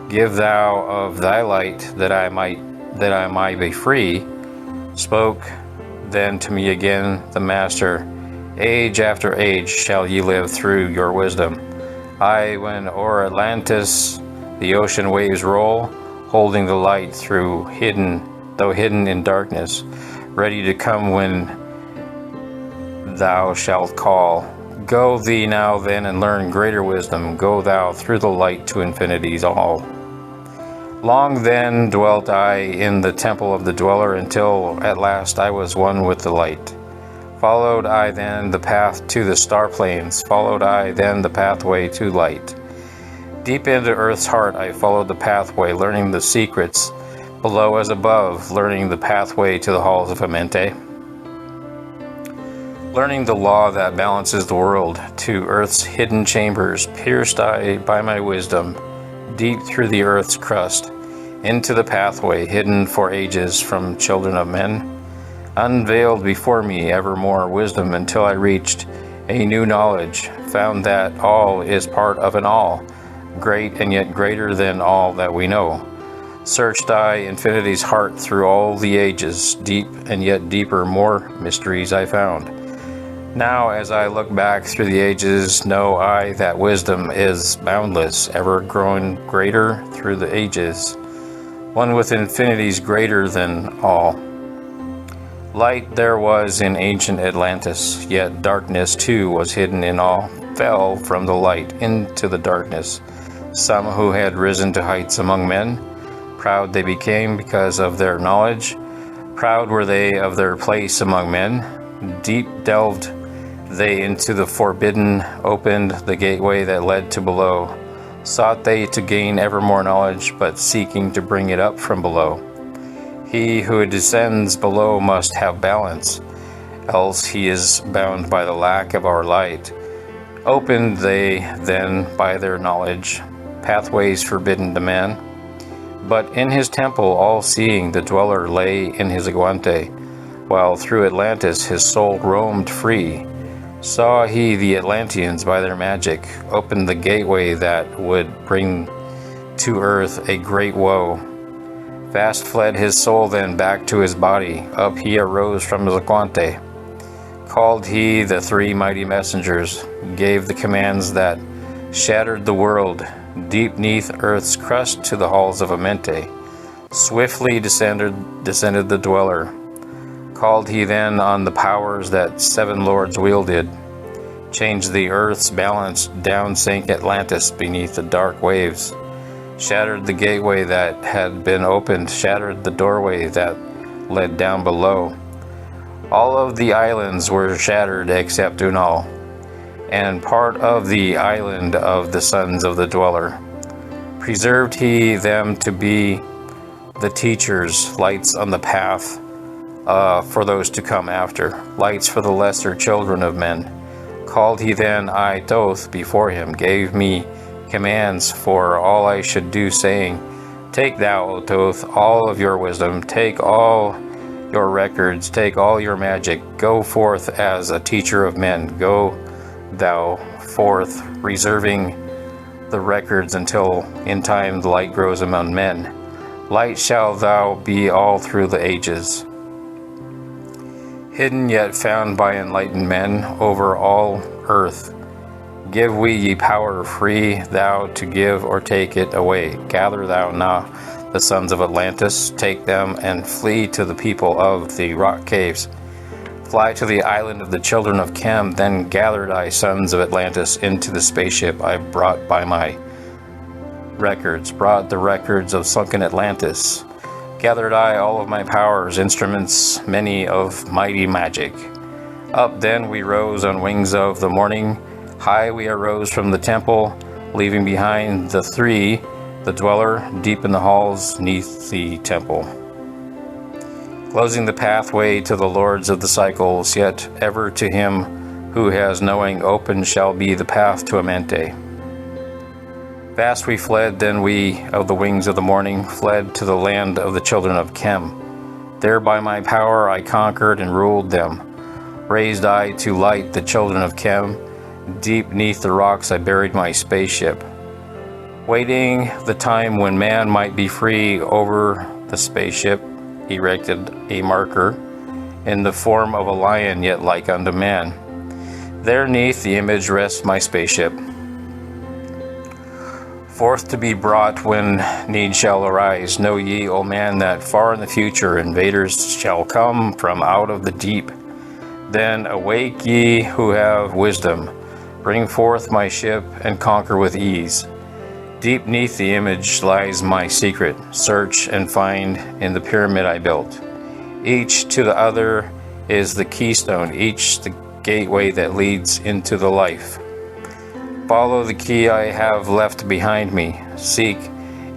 Give thou of thy light, that I might be free. Spoke then to me again the master, Age after age shall ye live through your wisdom. I, when o'er Atlantis the ocean waves roll, holding the light though hidden in darkness, ready to come when thou shalt call. Go thee now then and learn greater wisdom. Go thou through the light to infinities all. Long then dwelt I in the temple of the dweller, until at last I was one with the light. Followed I then the path to the star plains, followed I then the pathway to light. Deep into earth's heart I followed the pathway, learning the secrets below as above, learning the pathway to the halls of Amente. Learning the law that balances the world, to earth's hidden chambers, pierced I by my wisdom, deep through the earth's crust, into the pathway hidden for ages from children of men. Unveiled before me evermore wisdom, until I reached a new knowledge, found that all is part of an all, great and yet greater than all that we know. Searched I infinity's heart through all the ages, deep and yet deeper more mysteries I found. Now as I look back through the ages, know I that wisdom is boundless, ever growing greater through the ages, one with infinities greater than all. Light there was in ancient Atlantis, yet darkness too was hidden in all, fell from the light into the darkness. some who had risen to heights among men. Proud they became because of their knowledge. Proud were they of their place among men. Deep delved they into the forbidden, opened the gateway that led to below. Sought they to gain ever more knowledge, but seeking to bring it up from below. He who descends below must have balance, else he is bound by the lack of our light. Opened they then by their knowledge pathways forbidden to man. But in his temple all-seeing the dweller lay in his aguante, while through Atlantis his soul roamed free. Saw he the Atlanteans by their magic open the gateway that would bring to earth a great woe. Fast fled his soul then back to his body, up he arose from his aguante. Called he the three mighty messengers, gave the commands that shattered the world, deep neath earth's crust to the halls of Amente. Swiftly descended the dweller. Called he then on the powers that seven lords wielded. Changed the earth's balance, down sank Atlantis beneath the dark waves. Shattered the gateway that had been opened, shattered the doorway that led down below. All of the islands were shattered except Unal, and part of the island of the sons of the dweller. Preserved he them to be the teachers, lights on the path for those to come after, lights for the lesser children of men. Called he then I Thoth before him, gave me commands for all I should do, saying, Take thou, O Thoth, all of your wisdom, take all your records, take all your magic, go forth as a teacher of men, go thou forth, reserving the records until in time the light grows among men. Light shall thou be all through the ages. Hidden yet found by enlightened men over all earth. Give we ye power free thou to give or take it away. Gather thou now the sons of Atlantis, take them and flee to the people of the rock caves. Fly to the island of the children of Chem, then gather thy sons of Atlantis into the spaceship I brought by my records, brought the records of sunken Atlantis. Gathered I all of my powers, instruments many of mighty magic. Up then we rose on wings of the morning, high we arose from the temple, leaving behind the three, the dweller, deep in the halls neath the temple. Closing the pathway to the lords of the cycles, yet ever to him who has knowing open shall be the path to Amente. Fast we fled, then we of the wings of the morning fled to the land of the children of Chem. There by my power I conquered and ruled them. Raised I to light the children of Chem. Deep neath the rocks I buried my spaceship. Waiting the time when man might be free over the spaceship, erected a marker in the form of a lion yet like unto man. There neath the image rests my spaceship. Forth to be brought when need shall arise. Know ye, O man, that far in the future invaders shall come from out of the deep. Then awake ye who have wisdom. Bring forth my ship and conquer with ease. Deep neath the image lies my secret. Search and find in the pyramid I built. Each to the other is the keystone, each the gateway that leads into the life. Follow the key I have left behind me. Seek,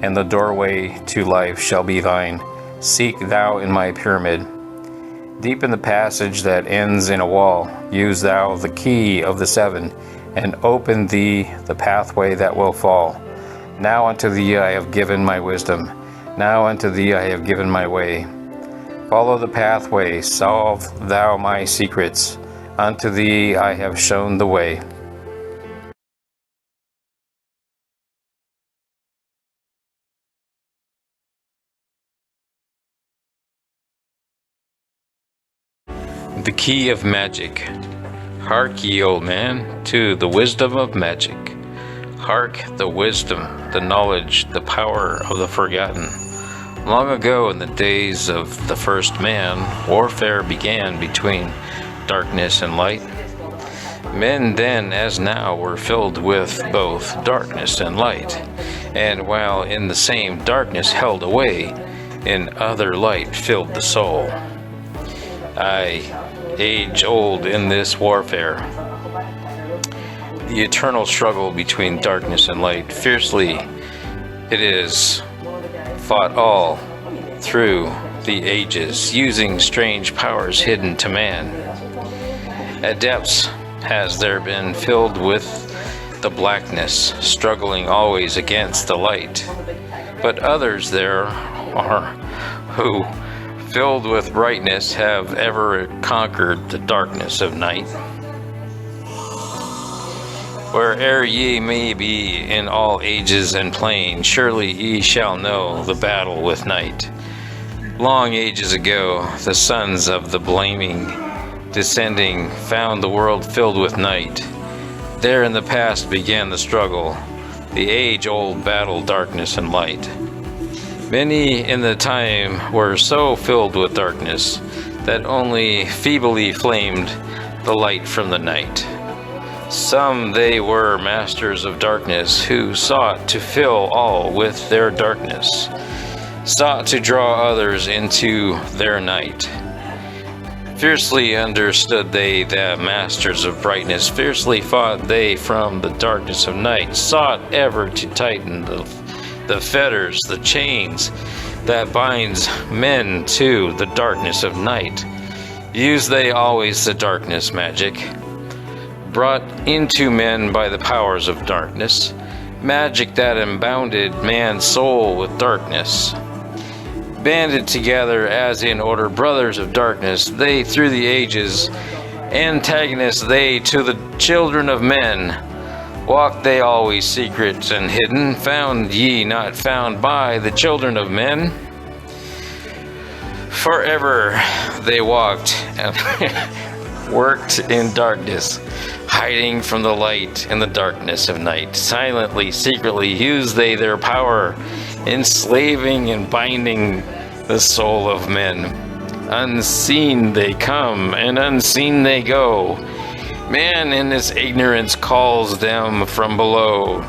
and the doorway to life shall be thine. Seek thou in my pyramid. Deep in the passage that ends in a wall, use thou the key of the seven, and open thee the pathway that will fall. Now unto thee I have given my wisdom. Now unto thee I have given my way. Follow the pathway, solve thou my secrets. Unto thee I have shown the way. The Key of Magic. Hark ye, old man, to the wisdom of magic. Hark the wisdom, the knowledge, the power of the forgotten. Long ago in the days of the first man, warfare began between darkness and light. Men then as now were filled with both darkness and light, and while in the same darkness held away, in other light filled the soul. Aye, age old in this warfare, the eternal struggle between darkness and light, fiercely it is fought all through the ages, using strange powers hidden to man. At depths has there been filled with the blackness, struggling always against the light. But others there are who, filled with brightness, have ever conquered the darkness of night. Where'er ye may be in all ages and plain, surely ye shall know the battle with night. Long ages ago, the sons of the blaming descending found the world filled with night. There in the past began the struggle, the age-old battle, darkness and light. Many in the time were so filled with darkness that only feebly flamed the light from the night. Some they were masters of darkness who sought to fill all with their darkness, sought to draw others into their night. Fiercely understood they that masters of brightness, fiercely fought they from the darkness of night, sought ever to tighten the fetters, the chains that binds men to the darkness of night. Used they always the darkness magic, brought into men by the powers of darkness, magic that imbounded man's soul with darkness. Banded together as in order brothers of darkness, they through the ages, antagonists they to the children of men. Walked they always secret and hidden, found ye not found by the children of men? Forever they walked and worked in darkness, hiding from the light in the darkness of night. Silently, secretly used they their power, enslaving and binding the soul of men. Unseen they come and unseen they go. Man in his ignorance calls them from below.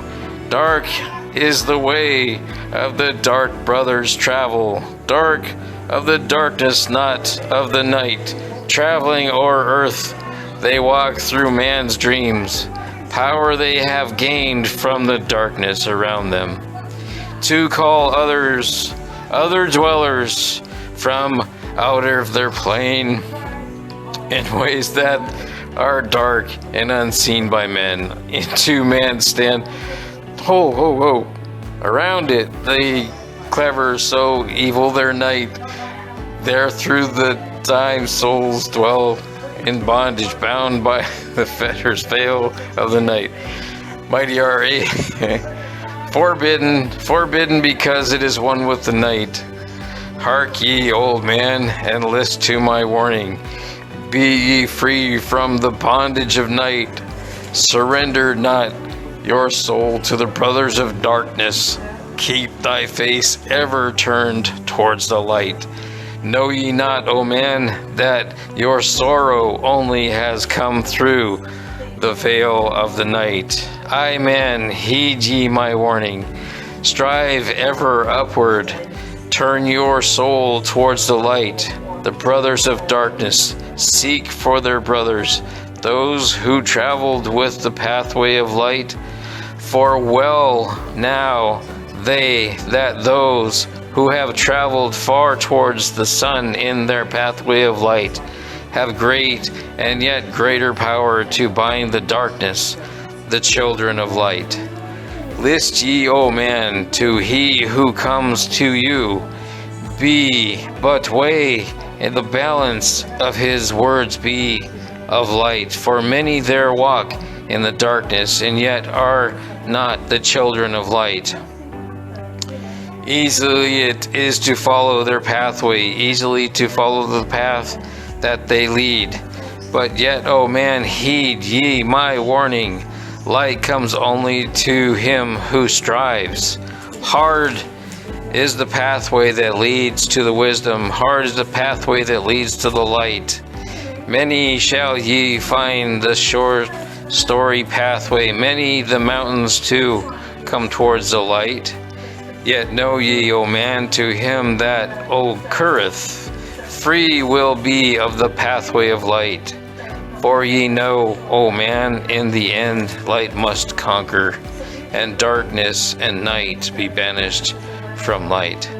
Dark is the way of the dark brothers travel, dark of the darkness, not of the night. Traveling o'er earth, they walk through man's dreams. Power they have gained from the darkness around them, to call others, other dwellers from out of their plane in ways that are dark and unseen by men. Into man's stand, around it, they clever, so evil their night. There through the time souls dwell in bondage, bound by the fetters veil of the night. Mighty R.A. Forbidden because it is one with the night. Hark ye, old man, and list to my warning. Be ye free from the bondage of night. Surrender not your soul to the brothers of darkness. Keep thy face ever turned towards the light. Know ye not, O man, that your sorrow only has come through the veil of the night? Aye, man, heed ye my warning. Strive ever upward. Turn your soul towards the light. The brothers of darkness seek for their brothers, those who traveled with the pathway of light. For well now they that those who have traveled far towards the sun in their pathway of light have great and yet greater power to bind the darkness, the children of light. List ye, O man, to he who comes to you. Be but weigh in the balance of his words, be of light. For many there walk in the darkness, and yet are not the children of light. Easily it is to follow their pathway, easily to follow the path that they lead. But yet, O man, heed ye my warning. Light comes only to him who strives. Hard is the pathway that leads to the wisdom. Hard is the pathway that leads to the light. Many shall ye find the short story pathway, many the mountains to come towards the light. Yet know ye, O man, to him that occurreth, free will be of the pathway of light. For ye know, O man, in the end light must conquer, and darkness and night be banished from light.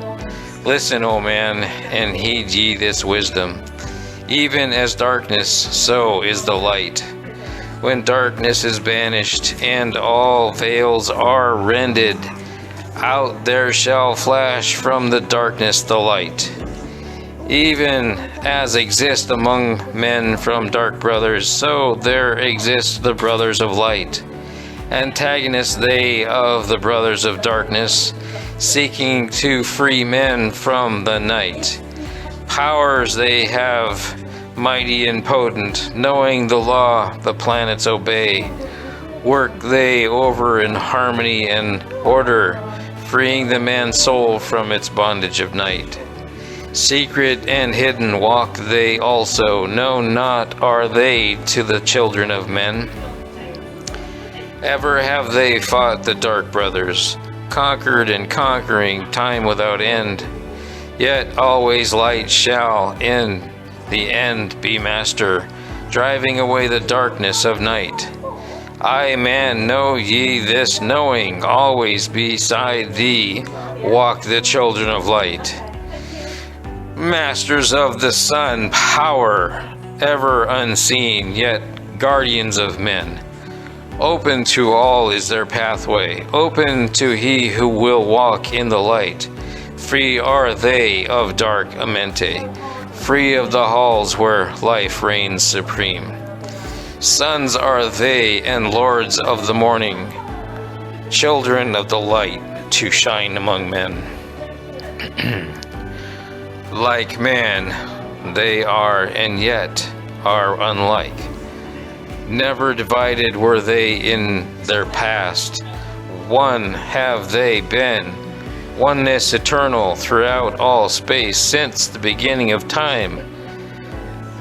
Listen, O man, and heed ye this wisdom. Even as darkness, so is the light. When darkness is banished, and all veils are rended, out there shall flash from the darkness the light. Even as exist among men from dark brothers, so there exist the brothers of light. Antagonists they of the brothers of darkness, seeking to free men from the night. Powers they have, mighty and potent, knowing the law the planets obey. Work they over in harmony and order, freeing the man's soul from its bondage of night. Secret and hidden walk they also, known not are they to the children of men. Ever have they fought the dark brothers, conquered and conquering time without end. Yet always light shall in the end be master, driving away the darkness of night. I, man, know ye this, knowing always beside thee walk the children of light. Masters of the sun, power ever unseen, yet guardians of men. Open to all is their pathway, open to he who will walk in the light. Free are they of dark Amente, free of the halls where life reigns supreme. Sons are they and lords of the morning, children of the light to shine among men. Like man they are, and yet are unlike. Never divided were they in their past. One have they been, oneness eternal throughout all space since the beginning of time.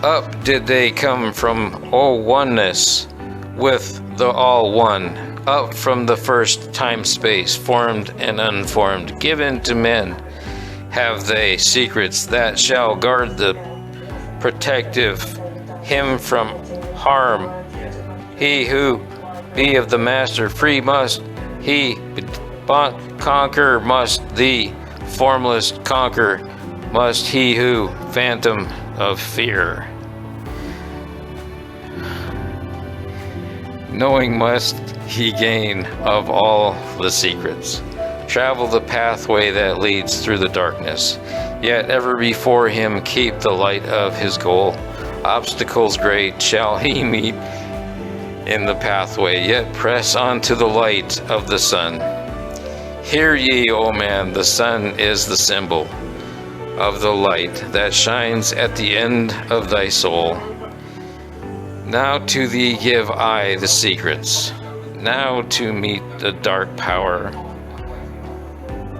Up did they come from oneness with the all one, up from the first time-space, formed and unformed, given to men. Have they secrets that shall guard the protective him from harm. He who be of the master free must he conquer, must the formless conquer, must he who phantom of fear. Knowing must he gain of all the secrets, travel the pathway that leads through the darkness, yet ever before him keep the light of his goal. Obstacles great shall he meet in the pathway, yet press on to the light of the sun. Hear ye, O man, the sun is the symbol of the light that shines at the end of thy soul. Now to thee give I the secrets, now to meet the dark power.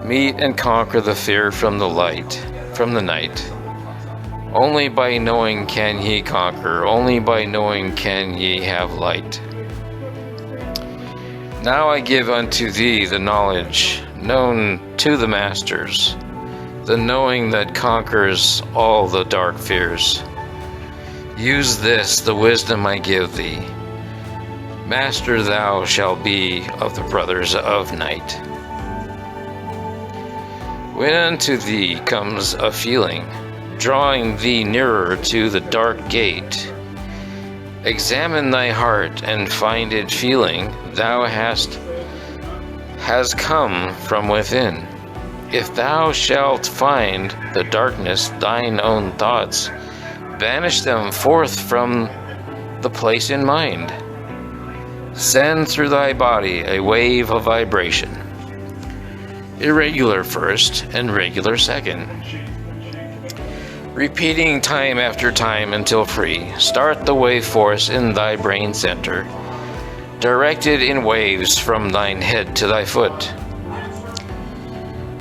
Meet and conquer the fear from the light, from the night. Only by knowing can ye conquer, only by knowing can ye have light. Now I give unto thee the knowledge known to the masters, the knowing that conquers all the dark fears. Use this, the wisdom I give thee. Master thou shalt be of the brothers of night. When unto thee comes a feeling, drawing thee nearer to the dark gate, examine thy heart and find it feeling thou has come from within. If thou shalt find the darkness, thine own thoughts, banish them forth from the place in mind. Send through thy body a wave of vibration, irregular first and regular second, repeating time after time until free. Start the wave force in thy brain center, directed in waves from thine head to thy foot.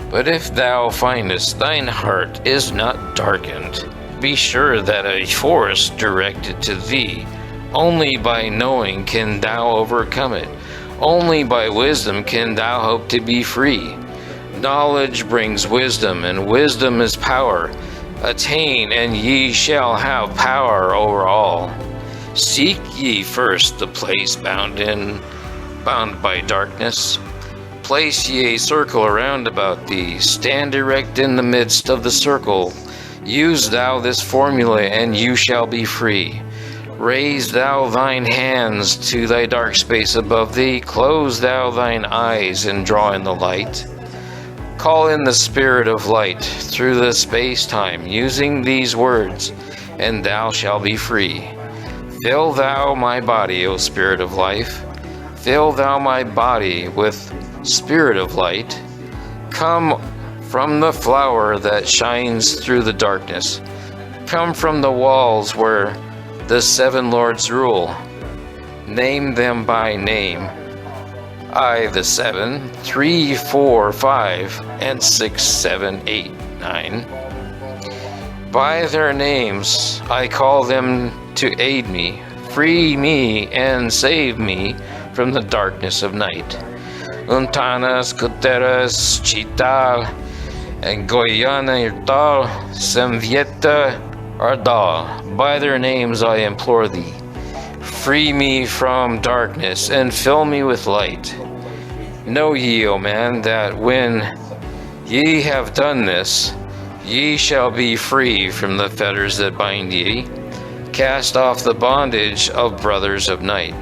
But if thou findest thine heart is not darkened, be sure that a force directed to thee. Only by knowing can thou overcome it. Only by wisdom can thou hope to be free. Knowledge brings wisdom, and wisdom is power. Attain, and ye shall have power over all. Seek ye first the place bound by darkness. Place ye a circle around about thee. Stand erect in the midst of the circle. Use thou this formula, and you shall be free. Raise thou thine hands to thy dark space above thee. Close thou thine eyes and draw in the light. Call in the spirit of light through the space-time, using these words, and thou shalt be free. Fill thou my body, O spirit of life. Fill thou my body with spirit of light. Come from the flower that shines through the darkness. Come from the walls where the 7 lords rule. Name them by name. I, the 7, 3, 4, 5, and 6, 7, 8, 9. By their names I call them to aid me, free me, and save me from the darkness of night. Untanas, Kuteras, Chita, and Goyana Irtal, Semvieta, Ardal. By their names I implore thee. Free me from darkness, and fill me with light. Know ye, O man, that when ye have done this, ye shall be free from the fetters that bind ye. Cast off the bondage of brothers of night.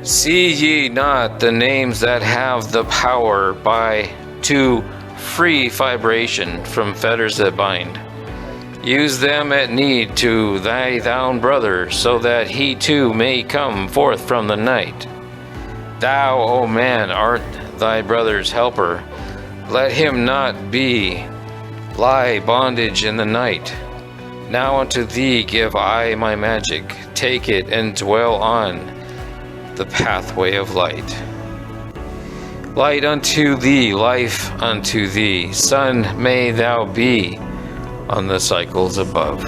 See ye not the names that have the power to free vibration from fetters that bind? Use them at need to thy own brother, so that he too may come forth from the night. Thou, O man, art thy brother's helper. Let him not lie bondage in the night. Now unto thee give I my magic. Take it and dwell on the pathway of light. Light unto thee, life unto thee, sun may thou be on the cycles above.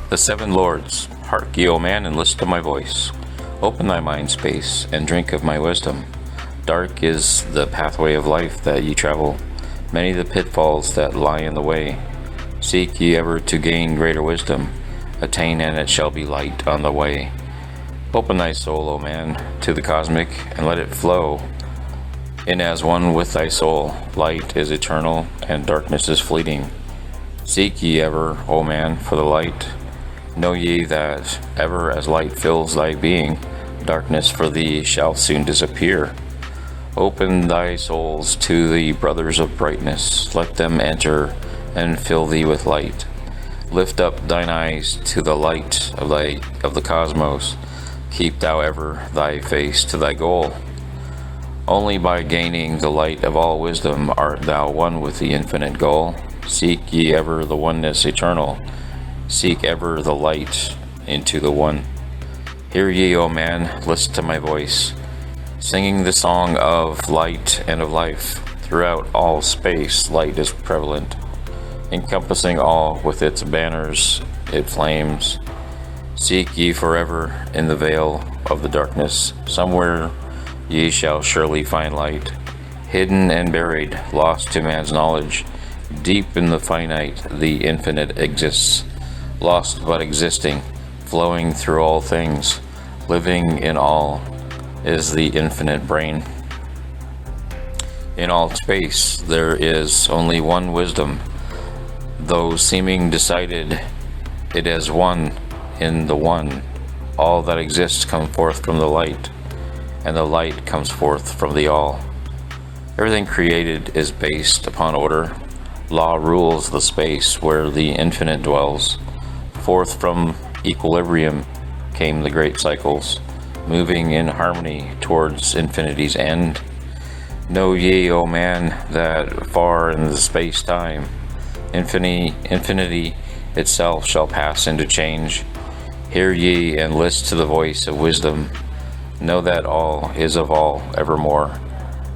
The 7 lords, hark ye, O man, and listen to my voice. Open thy mind space, and drink of my wisdom. Dark is the pathway of life that ye travel, many the pitfalls that lie in the way. Seek ye ever to gain greater wisdom. Attain, and it shall be light on the way. Open thy soul, O man, to the cosmic, and let it flow in as one with thy soul. Light is eternal, and darkness is fleeting. Seek ye ever, O man, for the light. Know ye that ever as light fills thy being, darkness for thee shall soon disappear. Open thy souls to the brothers of brightness. Let them enter and fill thee with light. Lift up thine eyes to the light of the cosmos. Keep thou ever thy face to thy goal. Only by gaining the light of all wisdom art thou one with the infinite goal. Seek ye ever the oneness eternal. Seek ever the light into the one. Hear ye, O man, listen to my voice, singing the song of light and of life. Throughout all space light is prevalent, encompassing all with its banners it flames. Seek ye forever in the veil of the darkness. Somewhere ye shall surely find light, hidden and buried, lost to man's knowledge. Deep in the finite, the infinite exists, lost but existing, flowing through all things, living in all is the infinite brain. In all space there is only one wisdom, though seeming decided it as one in the one. All that exists comes forth from the light, and the light comes forth from the all. Everything created is based upon order. Law rules the space where the infinite dwells. Forth from equilibrium came the great cycles, moving in harmony towards infinity's end. Know ye, O man, that far in the space-time, infinity itself shall pass into change. Hear ye, and list to the voice of wisdom. Know that all is of all evermore.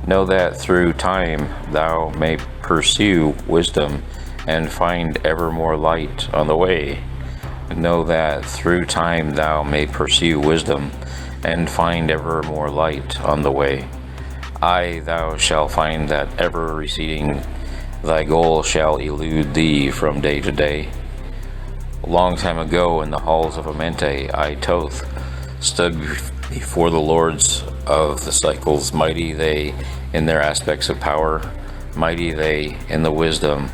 Know that through time thou may pursue wisdom, and find ever more light on the way. Know that through time thou may pursue wisdom, and find ever more light on the way. Aye, thou shalt find that ever receding, thy goal shall elude thee from day to day. A long time ago in the halls of Amente, I, Thoth, stood before the lords of the cycles, mighty they in their aspects of power, mighty they in the wisdom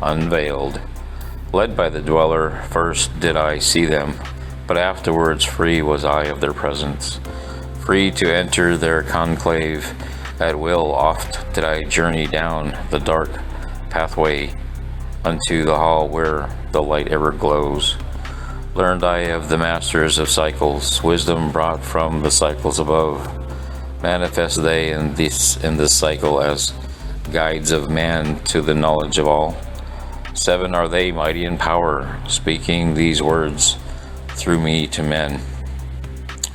unveiled. Led by the dweller, first did I see them, but afterwards free was I of their presence. Free to enter their conclave at will, oft did I journey down the dark pathway unto the hall where the light ever glows. Learned I of the masters of cycles, wisdom brought from the cycles above. Manifest they in this cycle as guides of man to the knowledge of all. 7 are they, mighty in power, speaking these words through me to men.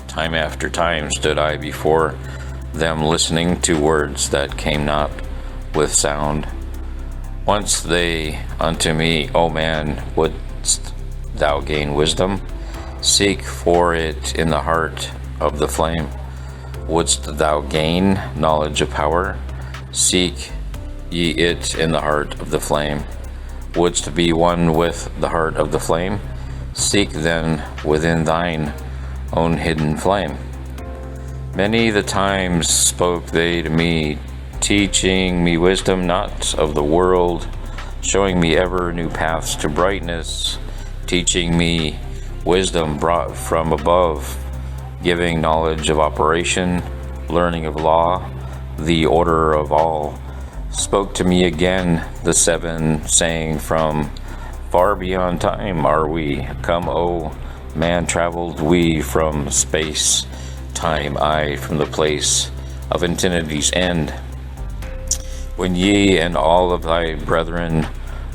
Time after time stood I before them, listening to words that came not with sound. Once they unto me, O man, wouldst thou gain wisdom? Seek for it in the heart of the flame. Wouldst thou gain knowledge of power? Seek ye it in the heart of the flame. Wouldst be one with the heart of the flame? Seek then within thine own hidden flame. Many the times spoke they to me, teaching me wisdom not of the world, showing me ever new paths to brightness, teaching me wisdom brought from above, giving knowledge of operation, learning of law, the order of all. Spoke to me again the 7, saying, from far beyond time are we come, O man, traveled we from space, time, I from the place of infinity's end. When ye and all of thy brethren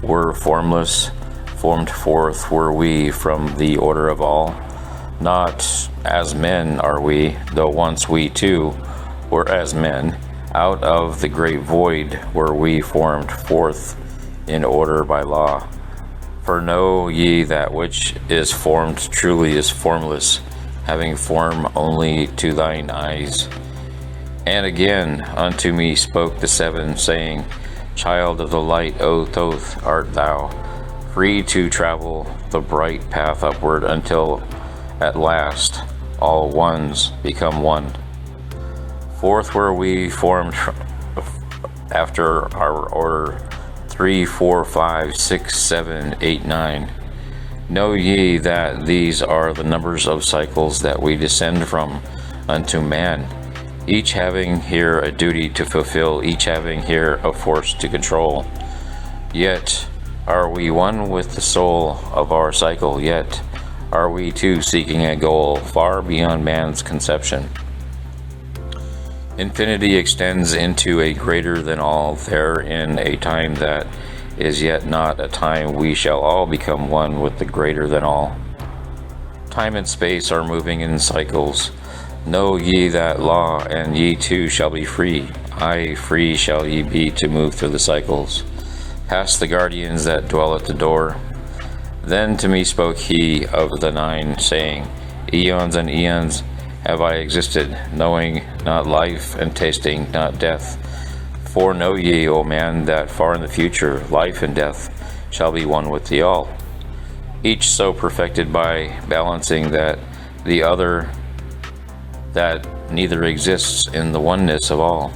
were formless, formed forth were we from the order of all. Not as men are we, though once we too were as men. Out of the great void were we formed forth in order by law. For know ye that which is formed truly is formless, having form only to thine eyes. And again unto me spoke the 7, saying, Child of the light, O Thoth, art thou, free to travel the bright path upward until at last all ones become one. Forth were we formed after our order 3, 4, 5, 6, 7, 8, 9. Know ye that these are the numbers of cycles that we descend from unto man, each having here a duty to fulfill, each having here a force to control. Yet are we one with the soul of our cycle, yet are we too seeking a goal far beyond man's conception. Infinity extends into a greater than all, there in a time that is yet not a time we shall all become one with the greater than all. Time and space are moving in cycles. Know ye that law, and ye too shall be free. Aye, free shall ye be to move through the cycles, past the guardians that dwell at the door. Then to me spoke he of the 9, saying, Eons and eons have I existed, knowing not life, and tasting not death. For know ye, O man, that far in the future life and death shall be one with the all, each so perfected by balancing that the other, that neither exists in the oneness of all.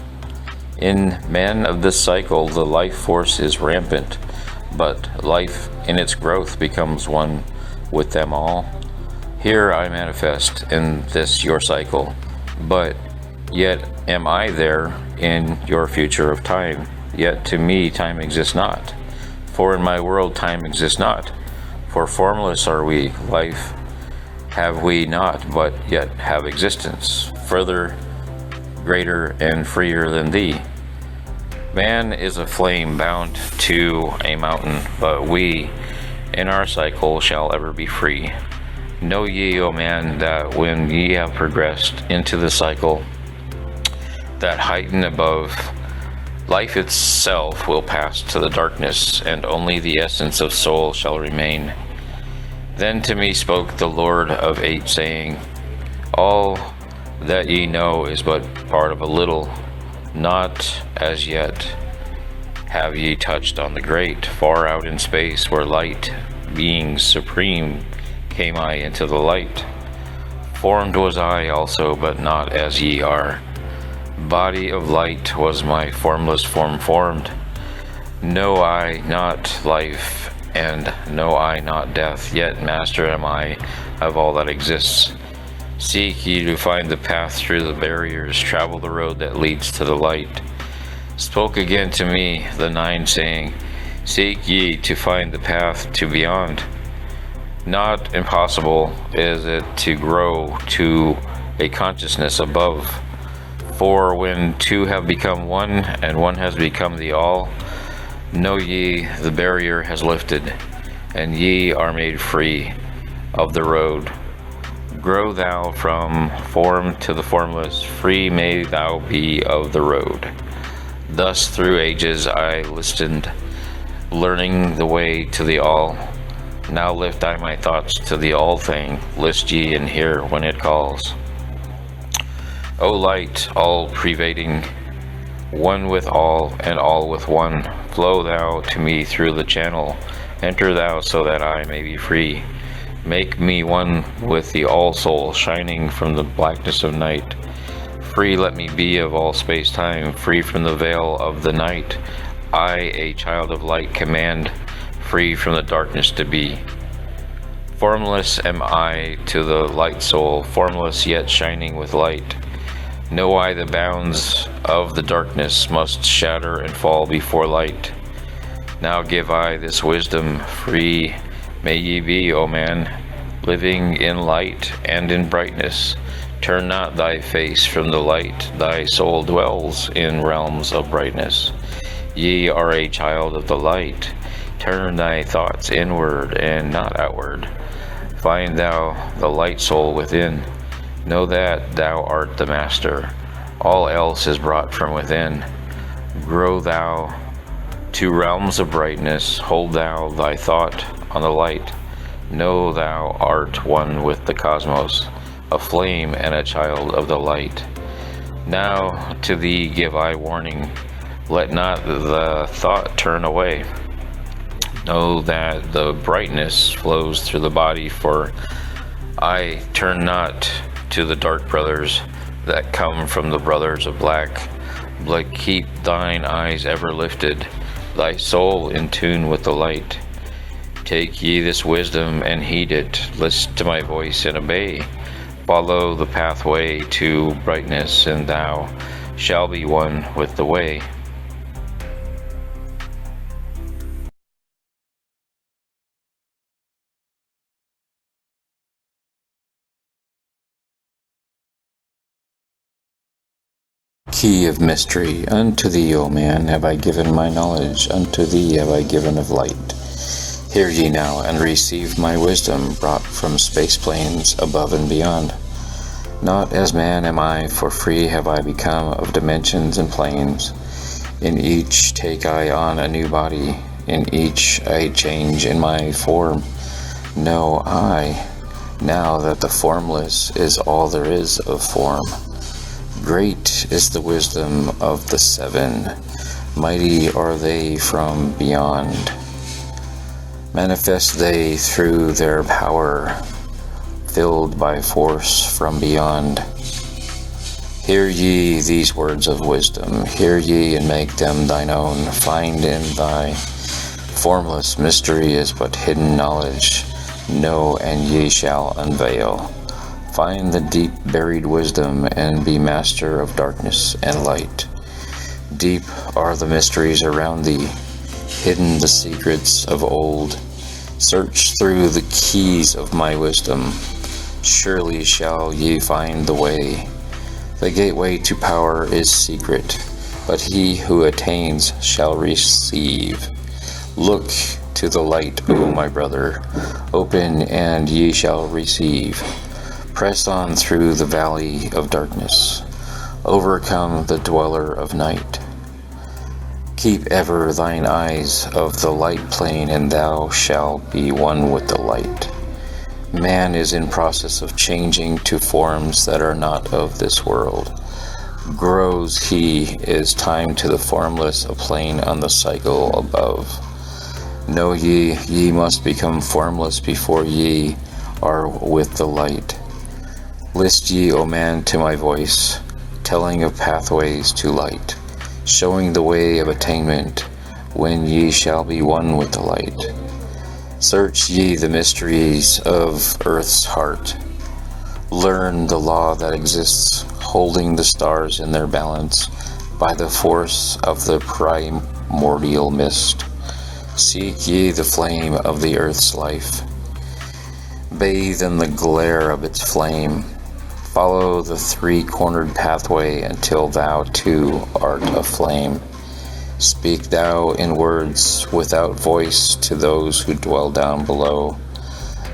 In men of this cycle the life force is rampant, but life in its growth becomes one with them all. Here I manifest in this your cycle, but yet am I there in your future of time. Yet to me time exists not, for in my world time exists not. For formless are we, life have we not, but yet have existence, further, greater, and freer than thee. Man is a flame bound to a mountain, but we in our cycle shall ever be free. Know ye, O man, that when ye have progressed into the cycle that heighten above, life itself will pass to the darkness, and only the essence of soul shall remain. Then to me spoke the Lord of Eight, saying, all that ye know is but part of a little. Not as yet have ye touched on the great, far out in space, where light, being supreme, came I into the light. Formed was I also, but not as ye are. Body of light was my formless form formed. Know I not life, and know I not death, yet master am I of all that exists. Seek ye to find the path through the barriers, travel the road that leads to the light. Spoke again to me the Nine, saying, seek ye to find the path to beyond. Not impossible is it to grow to a consciousness above. For when two have become one, and one has become the all, know ye the barrier has lifted, and ye are made free of the road. Grow thou from form to the formless, free may thou be of the road. Thus through ages I listened, learning the way to the all. Now lift I my thoughts to the all thing, list ye and hear when it calls. O light, all pervading, one with all and all with one, flow thou to me through the channel, enter thou so that I may be free. Make me one with the all-soul, shining from the blackness of night. Free let me be of all space-time, free from the veil of the night. I, a child of light, command, free from the darkness to be. Formless am I to the light soul, formless yet shining with light. Know I the bounds of the darkness must shatter and fall before light. Now give I this wisdom, free may ye be, O man, living in light and in brightness. Turn not thy face from the light, thy soul dwells in realms of brightness. Ye are a child of the light, turn thy thoughts inward and not outward. Find thou the light soul within, know that thou art the master, all else is brought from within. Grow thou to realms of brightness, hold thou thy thought on the light. Know thou art one with the cosmos, a flame and a child of the light. Now to thee give I warning, let not the thought turn away. Know that the brightness flows through the body, for I turn not to the dark brothers that come from the brothers of black, but keep thine eyes ever lifted, thy soul in tune with the light. Take ye this wisdom and heed it, listen to my voice and obey. Follow the pathway to brightness, and thou shalt be one with the way. Key of mystery, unto thee, O man, have I given my knowledge, unto thee have I given of light. Hear ye now, and receive my wisdom, brought from space planes above and beyond. Not as man am I, for free have I become of dimensions and planes. In each take I on a new body, in each I change in my form. Know I now that the formless is all there is of form. Great is the wisdom of the seven, mighty are they from beyond. Manifest they through their power, filled by force from beyond. Hear ye these words of wisdom, hear ye and make them thine own. Find in thy formless mystery is but hidden knowledge. Know and ye shall unveil. Find the deep buried wisdom and be master of darkness and light. Deep are the mysteries around thee, hidden the secrets of old. Search through the keys of my wisdom, surely shall ye find the way. The gateway to power is secret, but he who attains shall receive. Look to the light, O my brother. Open, and ye shall receive. Press on through the valley of darkness. Overcome the dweller of night. Keep ever thine eyes of the light plain, and thou shalt be one with the light. Man is in process of changing to forms that are not of this world. Grows he is time to the formless, a plane on the cycle above. Know ye, ye must become formless before ye are with the light. List ye, O man, to my voice, telling of pathways to light, showing the way of attainment, when ye shall be one with the light. Search ye the mysteries of earth's heart. Learn the law that exists, holding the stars in their balance by the force of the primordial mist. Seek ye the flame of the earth's life. Bathe in the glare of its flame. Follow the three-cornered pathway until thou too art aflame. Speak thou in words without voice to those who dwell down below.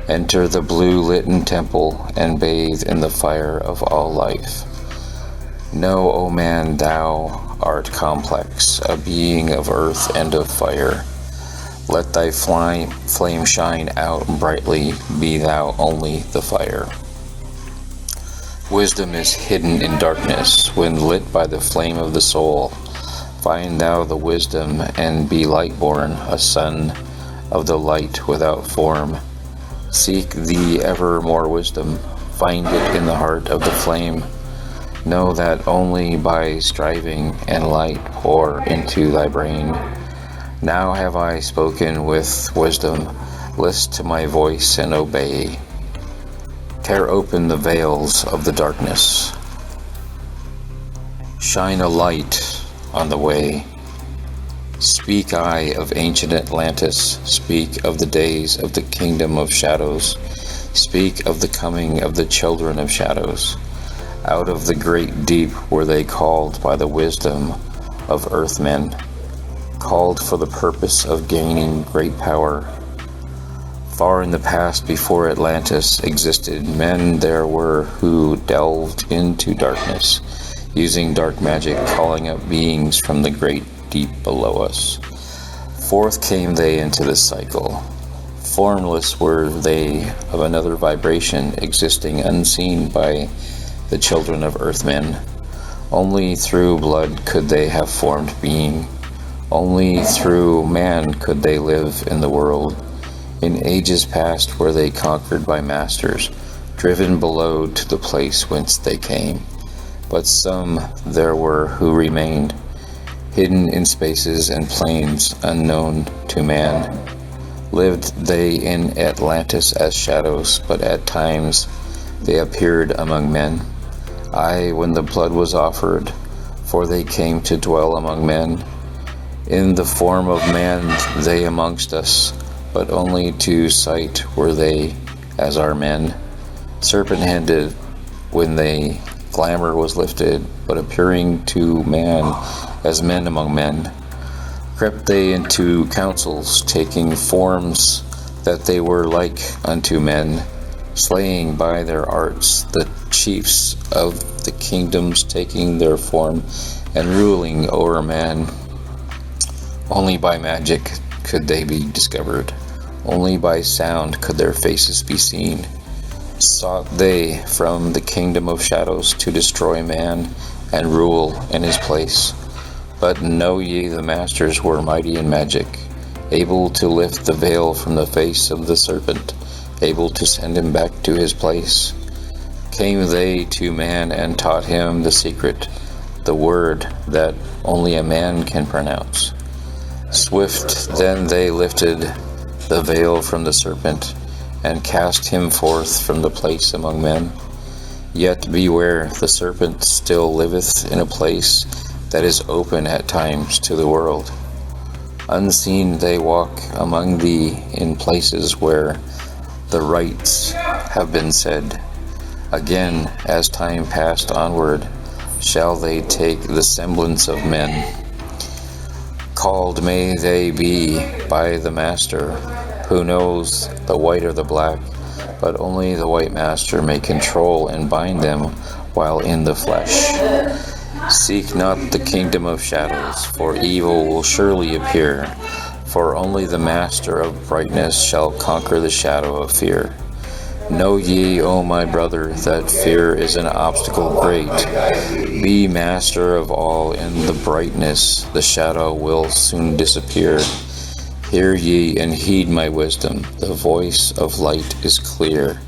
Enter the blue-litten temple and bathe in the fire of all life. Know, O man, thou art complex, a being of earth and of fire. Let thy flame shine out brightly, be thou only the fire. Wisdom is hidden in darkness, when lit by the flame of the soul. Find thou the wisdom, and be light-born, a son of the light without form. Seek thee ever more wisdom, find it in the heart of the flame. Know that only by striving and light pour into thy brain. Now have I spoken with wisdom, list to my voice and obey. Tear open the veils of the darkness. Shine a light on the way. Speak I of ancient Atlantis, speak of the days of the kingdom of shadows, speak of the coming of the children of shadows. Out of the great deep were they called by the wisdom of earthmen, called for the purpose of gaining great power. Far in the past, before Atlantis existed, men there were who delved into darkness, using dark magic, calling up beings from the great deep below us. Forth came they into the cycle. Formless were they of another vibration, existing unseen by the children of earthmen. Only through blood could they have formed being. Only through man could they live in the world. In ages past were they conquered by masters, driven below to the place whence they came. But some there were who remained, hidden in spaces and plains unknown to man. Lived they in Atlantis as shadows, but at times they appeared among men. Aye, when the blood was offered, for they came to dwell among men. In the form of man they amongst us, but only to sight were they as our men. Serpent-handed when they glamour was lifted, but appearing to man as men among men. Crept they into councils, taking forms that they were like unto men, slaying by their arts the chiefs of the kingdoms, taking their form and ruling over man. Only by magic could they be discovered. Only by sound could their faces be seen. Sought they from the kingdom of shadows to destroy man and rule in his place. But know ye, the masters were mighty in magic, able to lift the veil from the face of the serpent, able to send him back to his place. Came they to man and taught him the secret, the word that only a man can pronounce. Swift then they lifted the veil from the serpent, and cast him forth from the place among men. Yet beware, the serpent still liveth in a place that is open at times to the world. Unseen they walk among thee in places where the rites have been said. Again, as time passed onward, shall they take the semblance of men. Called may they be by the Master, who knows the white or the black, but only the white Master may control and bind them while in the flesh. Seek not the kingdom of shadows, for evil will surely appear, for only the Master of brightness shall conquer the shadow of fear. Know ye, O my brother, that fear is an obstacle great. Be master of all in the brightness, the shadow will soon disappear. Hear ye and heed my wisdom, the voice of light is clear.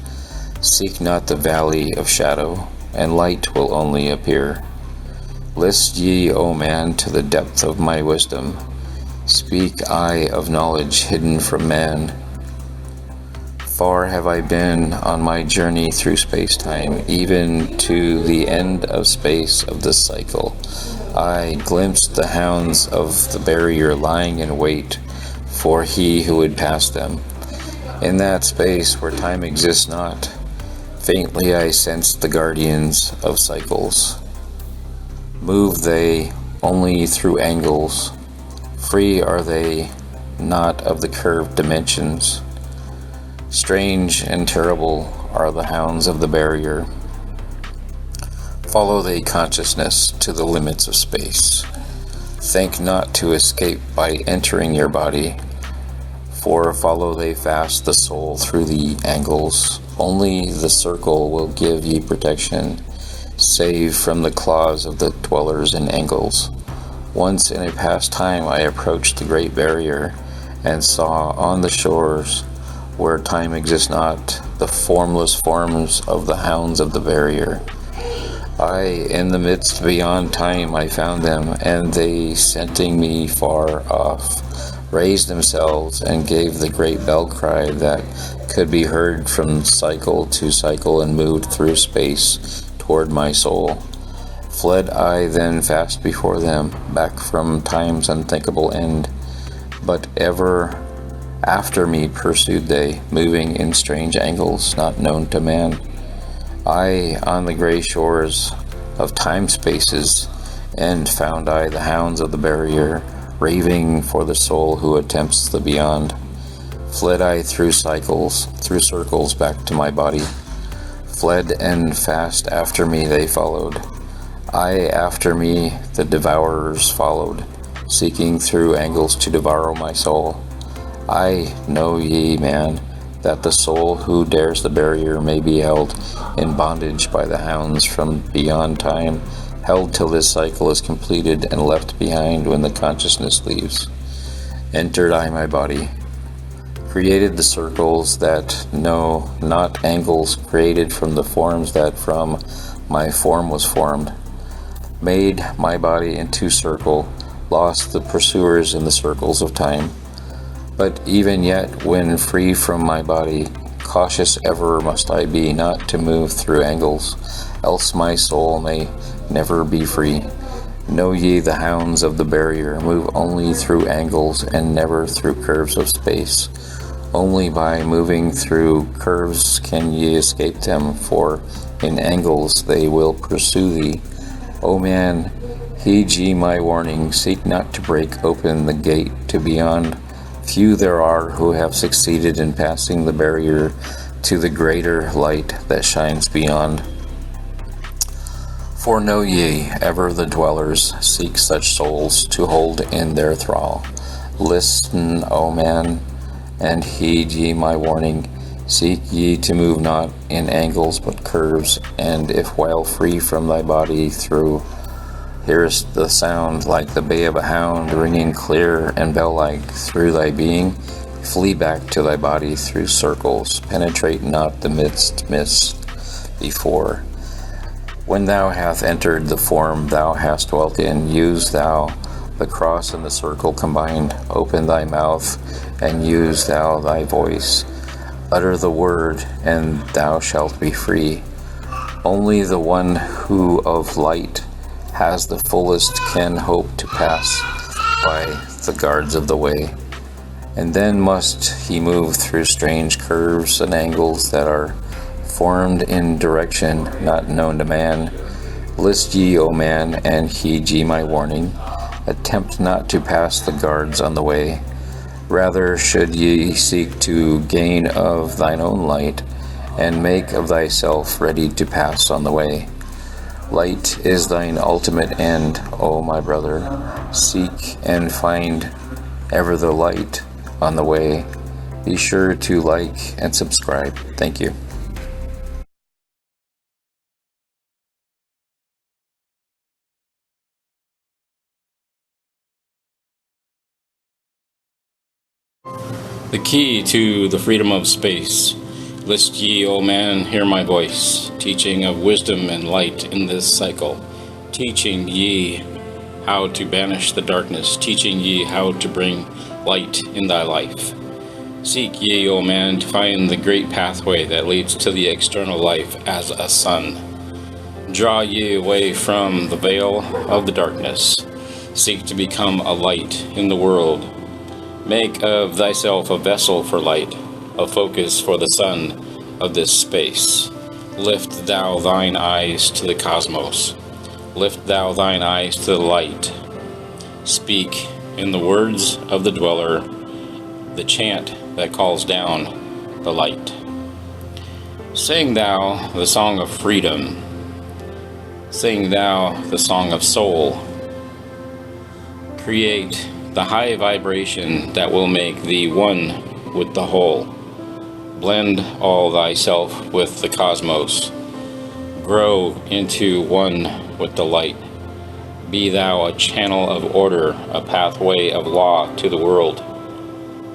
Seek not the valley of shadow, and light will only appear. List ye, O man, to the depth of my wisdom. Speak I of knowledge hidden from man. Far have I been on my journey through space-time, even to the end of space of the cycle. I glimpsed the hounds of the barrier lying in wait for he who would pass them. In that space where time exists not, faintly I sensed the guardians of cycles. Move they only through angles, free are they not of the curved dimensions. Strange and terrible are the hounds of the barrier. Follow they consciousness to the limits of space. Think not to escape by entering your body, for follow they fast the soul through the angles. Only the circle will give ye protection, save from the claws of the dwellers in angles. Once in a past time I approached the great barrier, and saw on the shores where time exists not, the formless forms of the hounds of the barrier. In the midst beyond time I found them, and they, scenting me far off, raised themselves and gave the great bell cry that could be heard from cycle to cycle and moved through space toward my soul. Fled I then fast before them, back from time's unthinkable end, but ever after me pursued they, moving in strange angles not known to man. On the grey shores of time-spaces end found I the hounds of the barrier, raving for the soul who attempts the beyond. Fled I through circles back to my body. Fled and fast after me they followed. After me the devourers followed, seeking through angles to devour my soul. Know ye, man, that the soul who dares the barrier may be held in bondage by the hounds from beyond time, held till this cycle is completed and left behind when the consciousness leaves. Entered I my body, created the circles that know not angles, created from the forms that from my form was formed, made my body into circle, lost the pursuers in the circles of time. But even yet, when free from my body, cautious ever must I be not to move through angles, else my soul may never be free. Know ye the hounds of the barrier move only through angles and never through curves of space. Only by moving through curves can ye escape them, for in angles they will pursue thee. O man, heed ye my warning, seek not to break open the gate to beyond. Few there are who have succeeded in passing the barrier to the greater light that shines beyond. For know ye, ever the dwellers seek such souls to hold in their thrall. Listen, O man, and heed ye my warning. Seek ye to move not in angles but curves, and if while free from thy body through hearest the sound like the bay of a hound ringing clear and bell-like through thy being, flee back to thy body through circles, penetrate not the mist before. When thou hast entered the form thou hast dwelt in, use thou the cross and the circle combined. Open thy mouth and use thou thy voice. Utter the word, and thou shalt be free. Only the one who of light has the fullest can hope to pass by the guards of the way. And then must he move through strange curves and angles that are formed in direction not known to man. List ye, O man, and heed ye my warning. attempt not to pass the guards on the way. Rather should ye seek to gain of thine own light, and make of thyself ready to pass on the way. Light is thine ultimate end, O my brother. Seek and find ever the light on the way. Be sure to like and subscribe. Thank you. The key to the freedom of space. List ye, O man, hear my voice, teaching of wisdom and light in this cycle, teaching ye how to banish the darkness, teaching ye how to bring light in thy life. Seek ye, O man, to find the great pathway that leads to the external life as a sun. Draw ye away from the veil of the darkness. Seek to become a light in the world. Make of thyself a vessel for light, a focus for the sun of this space. Lift thou thine eyes to the cosmos. Lift thou thine eyes to the light. Speak in the words of the dweller, the chant that calls down the light. Sing thou the song of freedom. Sing thou the song of soul. Create the high vibration that will make thee one with the whole. Blend all thyself with the cosmos. Grow into one with the light. Be thou a channel of order, a pathway of law to the world.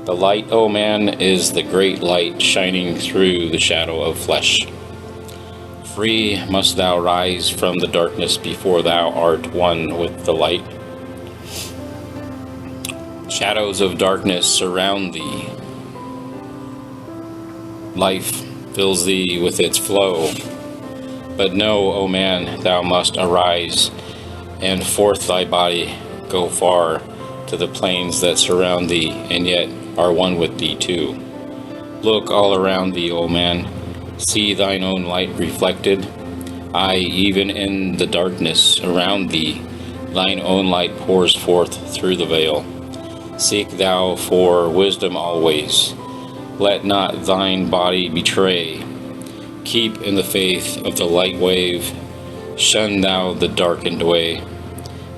The light, O man, is the great light shining through the shadow of flesh. Free must thou rise from the darkness before thou art one with the light. Shadows of darkness surround thee. Life fills thee with its flow. But know, O man, thou must arise, and forth thy body go far to the plains that surround thee, and yet are one with thee too. Look all around thee, O man. See thine own light reflected. Aye, even in the darkness around thee, thine own light pours forth through the veil. Seek thou for wisdom always. Let not thine body betray. Keep in the faith of the light wave. Shun thou the darkened way.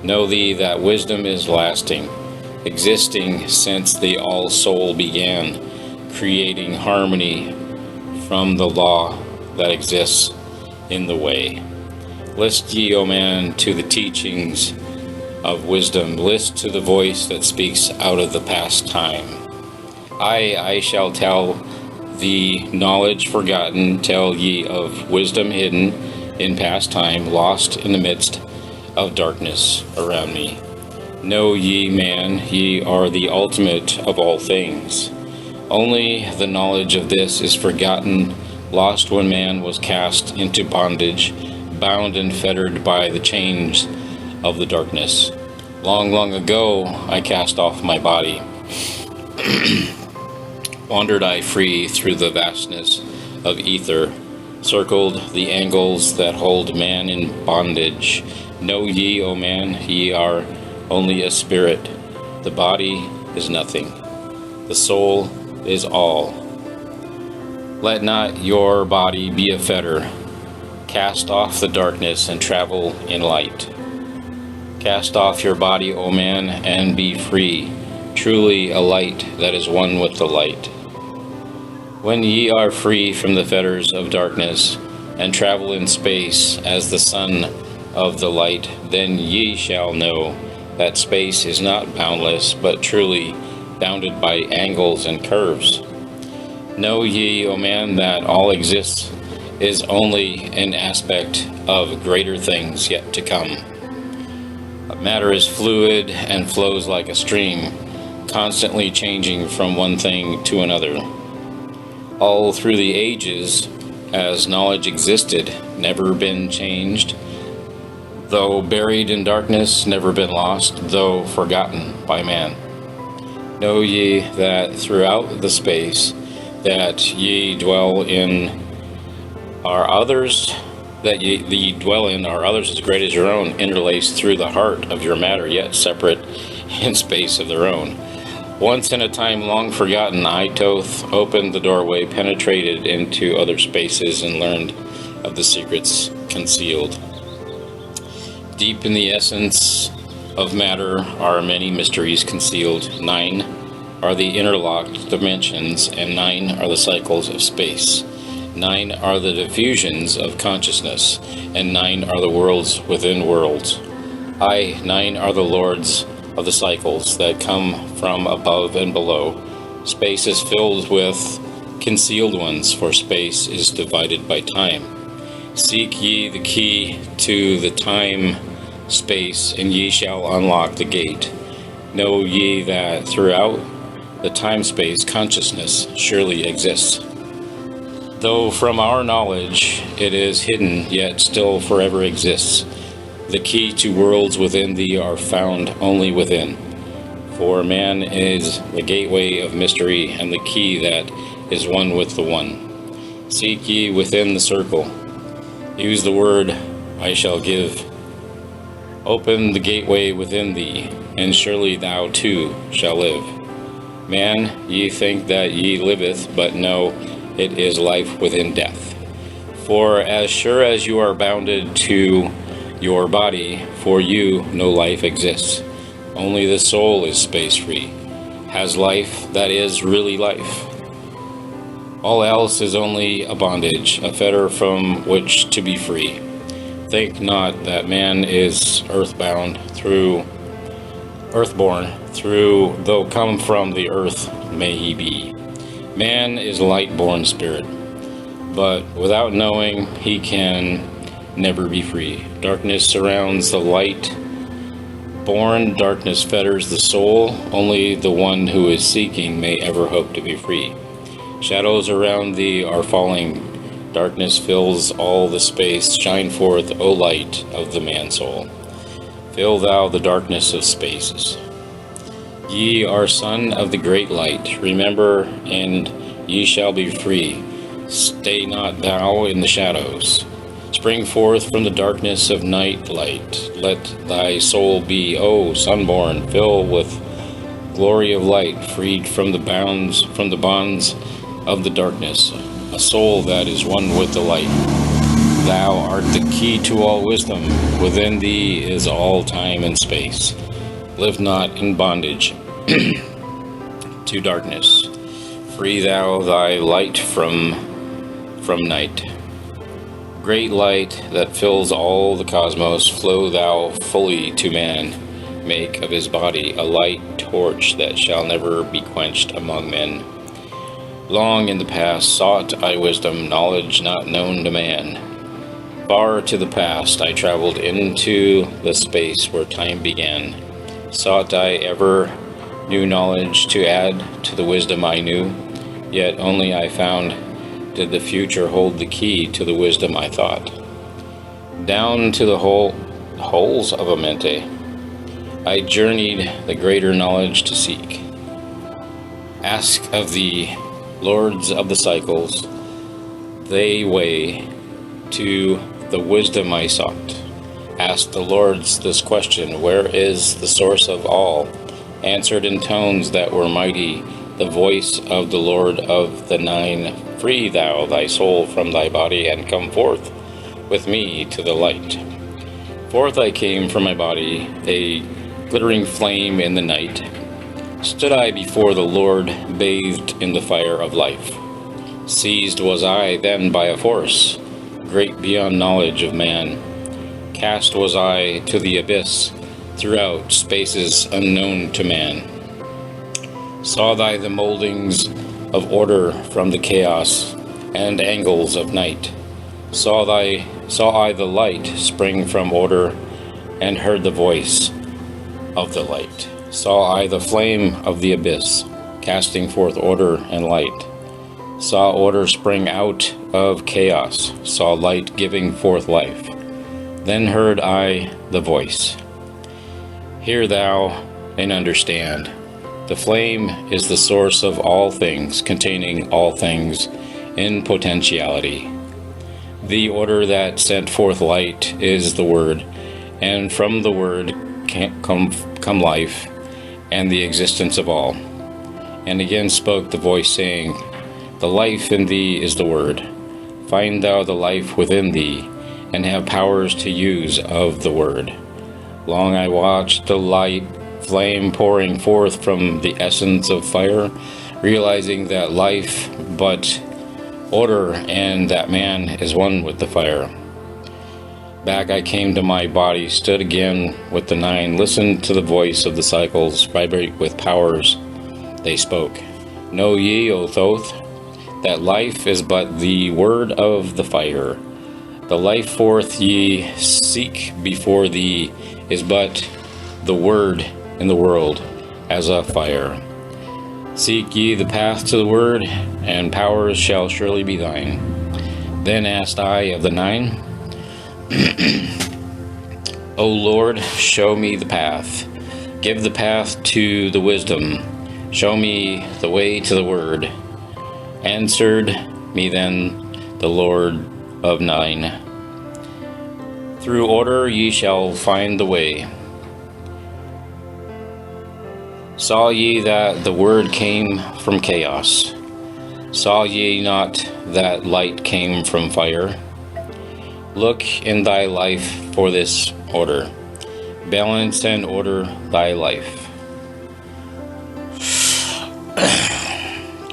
Know thee that wisdom is lasting, existing since the all-soul began, creating harmony from the law that exists in the way. List ye, O man, to the teachings of wisdom. List to the voice that speaks out of the past time. I shall tell thee knowledge forgotten, tell ye of wisdom hidden in past time, lost in the midst of darkness around me. Know ye, man, ye are the ultimate of all things. Only the knowledge of this is forgotten, lost when man was cast into bondage, bound and fettered by the chains of the darkness. Long, long ago I cast off my body. Wandered I free through the vastness of ether, circled the angles that hold man in bondage. Know ye, O man, ye are only a spirit. The body is nothing. The soul is all. Let not your body be a fetter. Cast off the darkness and travel in light. Cast off your body, O man, and be free, truly a light that is one with the light. When ye are free from the fetters of darkness, and travel in space as the son of the light, then ye shall know that space is not boundless, but truly bounded by angles and curves. Know ye, O man, that all exists is only an aspect of greater things yet to come. Matter is fluid and flows like a stream, constantly changing from one thing to another. All through the ages, as knowledge existed, never been changed, though buried in darkness, never been lost, though forgotten by man. Know ye that throughout the space that ye dwell in are others that ye dwell in are others as great as your own, interlaced through the heart of your matter, yet separate in space of their own. Once in a time long forgotten, I, Thoth, opened the doorway, penetrated into other spaces, and learned of the secrets concealed. Deep in the essence of matter are many mysteries concealed. 9 are the interlocked dimensions, and 9 are the cycles of space. 9 are the diffusions of consciousness, and 9 are the worlds within worlds. 9 are the lords of the cycles that come from above and below. Space is filled with concealed ones, for space is divided by time. Seek ye the key to the time space, and ye shall unlock the gate. Know ye that throughout the time space consciousness surely exists. Though from our knowledge it is hidden, yet still forever exists. The key to worlds within thee are found only within. For man is the gateway of mystery, and the key that is one with the one. Seek ye within the circle. Use the word I shall give. Open the gateway within thee, and surely thou too shall live. Man, ye think that ye liveth, but no, it is life within death. For as sure as you are bounded to your body, for you no life exists. Only the soul is space-free, has life that is really life. All else is only a bondage, a fetter from which to be free. Think not that man is earthborn, though come from the earth may he be. Man is light-born spirit, but without knowing he can never be free. Darkness surrounds the light-born, darkness fetters the soul. Only the one who is seeking may ever hope to be free. Shadows around thee are falling, darkness fills all the space. Shine forth, O light of the man-soul. Fill thou the darkness of spaces. Ye are son of the great light. Remember, and ye shall be free. Stay not thou in the shadows. Spring forth from the darkness of night light. Let thy soul be, O sunborn, fill with glory of light, freed from the bonds of the darkness. A soul that is one with the light. Thou art the key to all wisdom. Within thee is all time and space. Live not in bondage to darkness. Free thou thy light from night. Great light that fills all the cosmos, flow thou fully to man. Make of his body a light torch that shall never be quenched among men. Long in the past sought I wisdom, knowledge not known to man. Far to the past I traveled into the space where time began. Sought I ever new knowledge to add to the wisdom I knew, yet only I found did the future hold the key to the wisdom I thought. Down to the holes of Amente I journeyed the greater knowledge to seek. Ask of the lords of the cycles, they weigh to the wisdom I sought. Ask the lords this question, where is the source of all? Answered in tones that were mighty, the voice of the Lord of the 9, free thou thy soul from thy body, and come forth with me to the light. Forth I came from my body, a glittering flame in the night. Stood I before the Lord, bathed in the fire of life. Seized was I then by a force, great beyond knowledge of man. Cast was I to the abyss, throughout spaces unknown to man. Saw I the moldings of order from the chaos and angles of night. Saw I the light spring from order, and heard the voice of the light. Saw I the flame of the abyss, casting forth order and light. Saw order spring out of chaos, saw light giving forth life. Then heard I the voice. Hear thou and understand. The flame is the source of all things, containing all things in potentiality. The order that sent forth light is the Word, and from the Word can come life and the existence of all. And again spoke the voice, saying, The life in thee is the Word. Find thou the life within thee, and have powers to use of the Word. Long I watched the light flame pouring forth from the essence of fire, realizing that life but order, and that man is one with the fire. Back I came to my body, stood again with the 9, listened to the voice of the cycles vibrate with powers. They spoke, Know ye, O Thoth, that life is but the word of the fire. The life forth ye seek before thee is but the word in the world as a fire. Seek ye the path to the word, and powers shall surely be thine. Then asked I of the 9, O Lord, show me the path. Give the path to the wisdom. Show me the way to the word. Answered me then the Lord of 9. Through order ye shall find the way. Saw ye that the word came from chaos? Saw ye not that light came from fire? Look in thy life for this order. Balance and order thy life.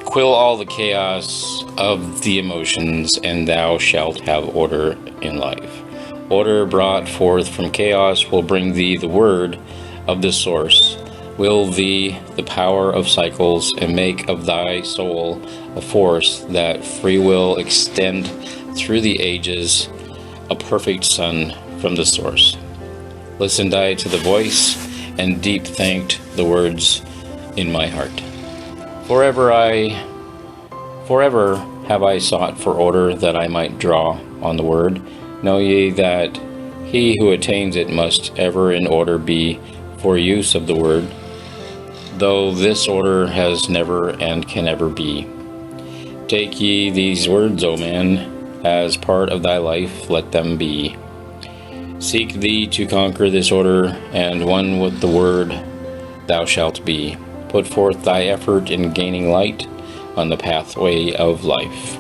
Quill all the chaos of the emotions, and thou shalt have order in life. Order brought forth from chaos will bring thee the word of the source, will thee the power of cycles, and make of thy soul a force that free will extend through the ages, a perfect sun from the source. Listened I to the voice, and deep thanked the words in my heart. Forever have I sought for order, that I might draw on the word. Know ye that he who attains it must ever in order be for use of the word, though this order has never and can never be. Take ye these words, O man, as part of thy life, let them be. Seek thee to conquer this order, and one with the word thou shalt be. Put forth thy effort in gaining light on the pathway of life.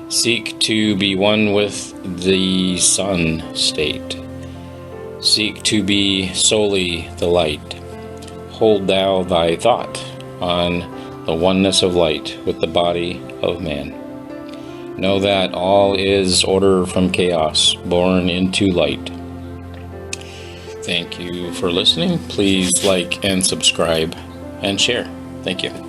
Seek to be one with the sun state. Seek to be solely the light. Hold thou thy thought on the oneness of light with the body of man. Know that all is order from chaos, born into light. Thank you for listening. Please like and subscribe and share. Thank you.